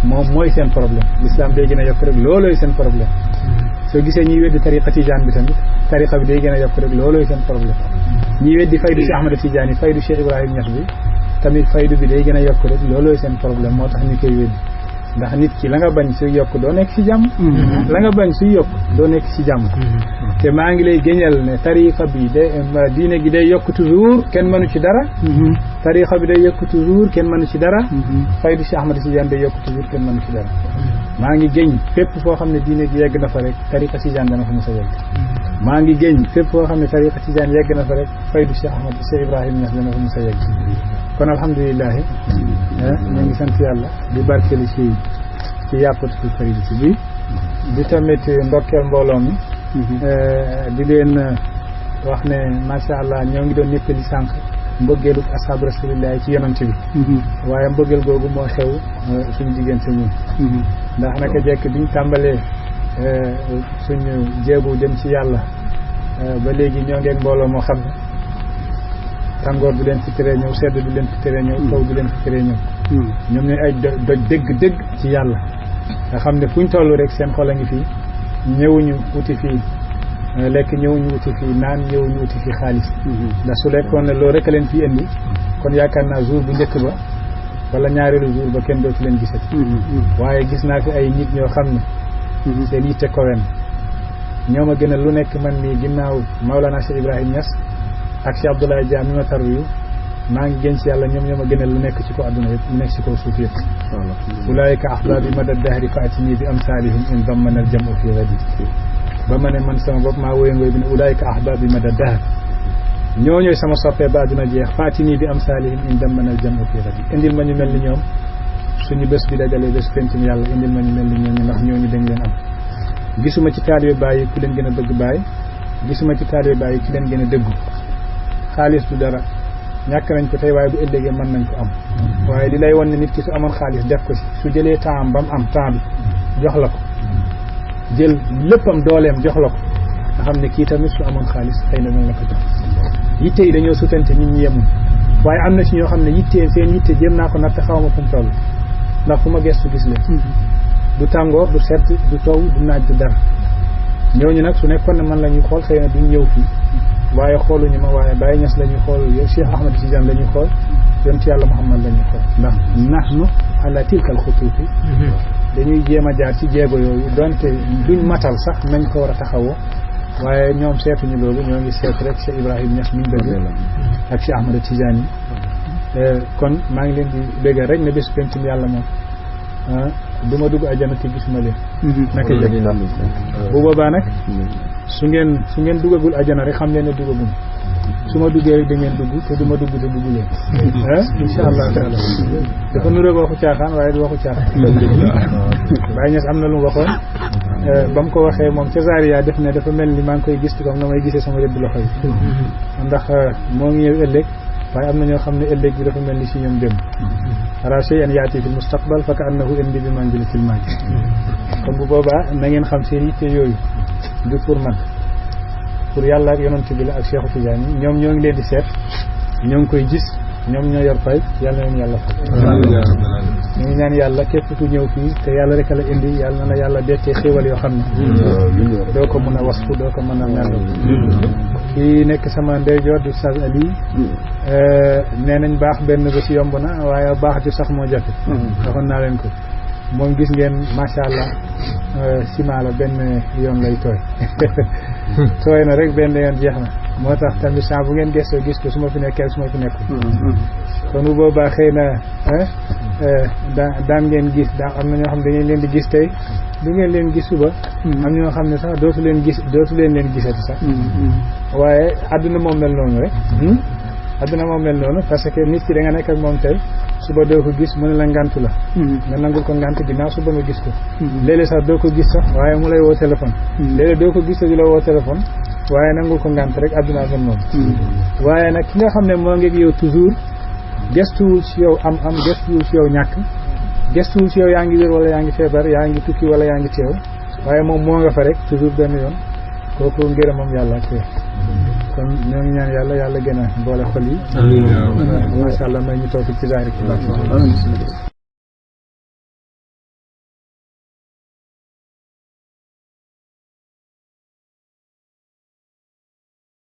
moom mooy seen problème l'islam day gën a yokk rek loolooy seen problème soo gisee ñiy weddi tariqa tijaan bi tamit tariqa bi day gën a yokk rek loolooy seen problème ñiy weddi faydu si Ahmada Tijaan yi faydu Cheikh Ibrahim Niass bi tamit faydu bi day gën a yokk rek loolooy seen problème moo tax ñu koy weddi ndax nit ki la nga bañ su yokk doo nekk ci jàmm la nga bañ su yokk doo nekk ci jàmm te maa ngi lay géñal ne tariqa bi day diine gi day yokk toujours kenn mënu ci dara tariqa bi day yokk toujours kenn mënu ci dara faydu Cheikh Ahmad Tidiane day yokk toujours kenn mënu ci dara maa ngi géñ fépp foo xam ne diine gi yegg na fa rek tariqa Tidiane dana fa mos a yegg maa ngi géñ fépp foo xam ne tariqa Tidiane yegg na fa rek faydu Cheikh Ahmad Cheikh Ibrahim Niass dana fa mos a yegg kon alhamdulilahi ñu ngi sant yàlla di barkeelu ci yàppatu faydu si bi di tamit ndokkeel mbooloo mi di leen wax ne macha allah ñoo ngi doon nettali sànq mbëggeelu ashaabu rasulillahi ci yonent bi waaye mbëggeel googu moo xew suñu jigéen sa ñun ndax naka jekk biñ tàmbalee suñu jéegu jëm ci yàlla ba léegi ñoo ngeeg mbooloo moo xam ne tàngoor du leen fi tere ñëw sedd du leen fi tere ñëw taw du leen fi tere ñëw ñoom ñooy ay doj dëgg ci yàlla nga xam ne fuñ toll rek seen xol a ngi fii ñëwuñu uti fii lekk ñëwuñu uti fii naan ñëwuñu uti fii xaalis ndax su lekkoon ne loolu rek a leen fii indi kon yaakaar naa jour bu njëkk ba wala ñaareelu jour ba kenn dootu leen gisati waaye gis naa fi ay nit ñoo xam ne seen yitte kowen ñoo ma gën a lu nekk man nii ginnaaw Maolana Cheikh Ibrahim Niass ak Cheikh Abdoulaye Dia mi ma tarbiyu maa ngi gën ci yàlla ñoom ñoo ma gën a lu nekk ci ko adduna yëpp lu nekk ci kaw suuf yëpp ulaayika ahbaabi mada dahri fa atini bi amsalihim in dammana al jamu fi gadi ba ma ne man sama bopp maa woye ngoy bi ne ulaayika ahbaabi mada dahr ñoo ñooy sama soppee ba adduna jeex fa atini bi amsalihim in dammana al jamu fi gadi indil ma ñu mel ni ñoom suñu bés bi dajalee bés pencum yàlla indil ma ñu mel ni ñoom ndax ñooñu dañ leen am gisuma ci taalibe bàyyi ku leen gën a bëgg bàyyi gisuma ci taalibe bàyyi ku leen gën a dëggu xaalis du dara ñàkk nañ ko tey waaye bu ëllëgee mën nañ ko am waaye li lay wan ne nit ki su amoon xaalis def ko si su jëlee temps ba mu am temps bi jox la ko jël léppam dooleem jox la ko nga xam ne kii tamit su amoon xaalis xëy na la ko jox yitte yi dañoo sutante nit ñi yemuñ waaye am na si ñoo xam ne yitte seen yitte jéem naa ko natt xaw ma fu mu toll ndax fu ma gestu gis leen du tàngoor du sedd du taw du naaj du dara ñooñu nag su nekkoon ne man la ñuy xool xëy na duñ ñëw fii waaye xooluñu ma waaye Baye Niass la ñuy xool yow Cheikh Ahmad Tidiane la ñuy xool yonent yàlla Muhammad la ñuy xool ndax nahnu ala tilkal xutuuti dañuy jéem a jaar ci jéego yooyu donte duñ matal sax nañ ko war a taxawoo waaye ñoom seetuñu loolu ñoo ngi seet rek Cheikh Ibrahim Niass miñ bëgg ak Cheikh Ahmad Tidiane yi kon maa ngi leen di béggal rek ne bés pencum yàlla moom du ma dugg ajana te gisuma leen naka jëg bu boobaa nag su ngeen duggagul ajana rek xam leen ne duggagum su ma duggee rek da ngeen dugg te du ma dugg te dugg leen insha allah taala dafa nuroog waxu caaxaan waaye du waxu caaxaan Baye Niass am na lu mu waxoon ba mu ko waxee moom ca Zaria def ne dafa mel ni maa ngi koy gis comme na may gisee sama rëdd loxo yi ndax moo ngi ñëw ëllëg waaye am na ñoo xam ne ëllëg bi dafa mel ni si ñoom dem ara shay'an yaati fi mustaqbal fa ka annahu indi bi manzilatil maaji kon bu boobaa na ngeen xam seen yitte yooyu du pour man pour yàlla ak yonent bi la ak Cheikh Tidiane ñoom ñoo ngi leen di seet ñoo ngi koy gis ñoom ñoo yor fay yàlla na leen yàlla fay ñu ngi ñaan yàlla képp ku ñëw fii te yàlla rek a la indi yàlla na la yàlla dettee xéewal yoo xam ne doo ko mën a wasfu doo ko mën a mello kii nekk sama ndeyjoor du Oustaz Ali nee nañ baax benn bés yomb na waaye baax ci sax moo jafe waxoon naa leen ko moom gis ngeen macha allah ciment la benn yoon lay tooy tooy na rek benn yoon jeex na moo tax tamit saa bu ngeen gëstoo gis ko su ma fi nekkee su ma fi nekkul kon bu boobaa xëy na daan ngeen gis daa am na ñoo xam ne dañu leen di gis tey du ngeen leen gis suba am ñoo xam ne sax dootu leen gisati sax waaye àdduna moom mel noonu rek àdduna moom mel noonu parce que nit ki da nga nekk ak moom tey suba doo ko gis mu ne la ngantu la nga nangul ko ngant ginnaaw suba nga gis ko léeg-léeg sax doo ko gis sax waaye mu lay woo téléphone léeg-léeg doo ko gis te di la woo téléphone waaye nangul ko ngant rek àdduna mel noonu waaye nag ki nga xam ne moo ngi yow toujours gestuwul ci yow am gestuwul ci yow ñàkk gestuwul ci yow yaa ngi wér wala yaa ngi feebar yaa ngi tukki wala yaa ngi teew waaye moom moo nga fa rek toujours benn yoon kooku ngërëmam yàlla ak kon ñoo ngi ñaan yàlla gën a boole xol yi macha allah may ñu toog ci zaari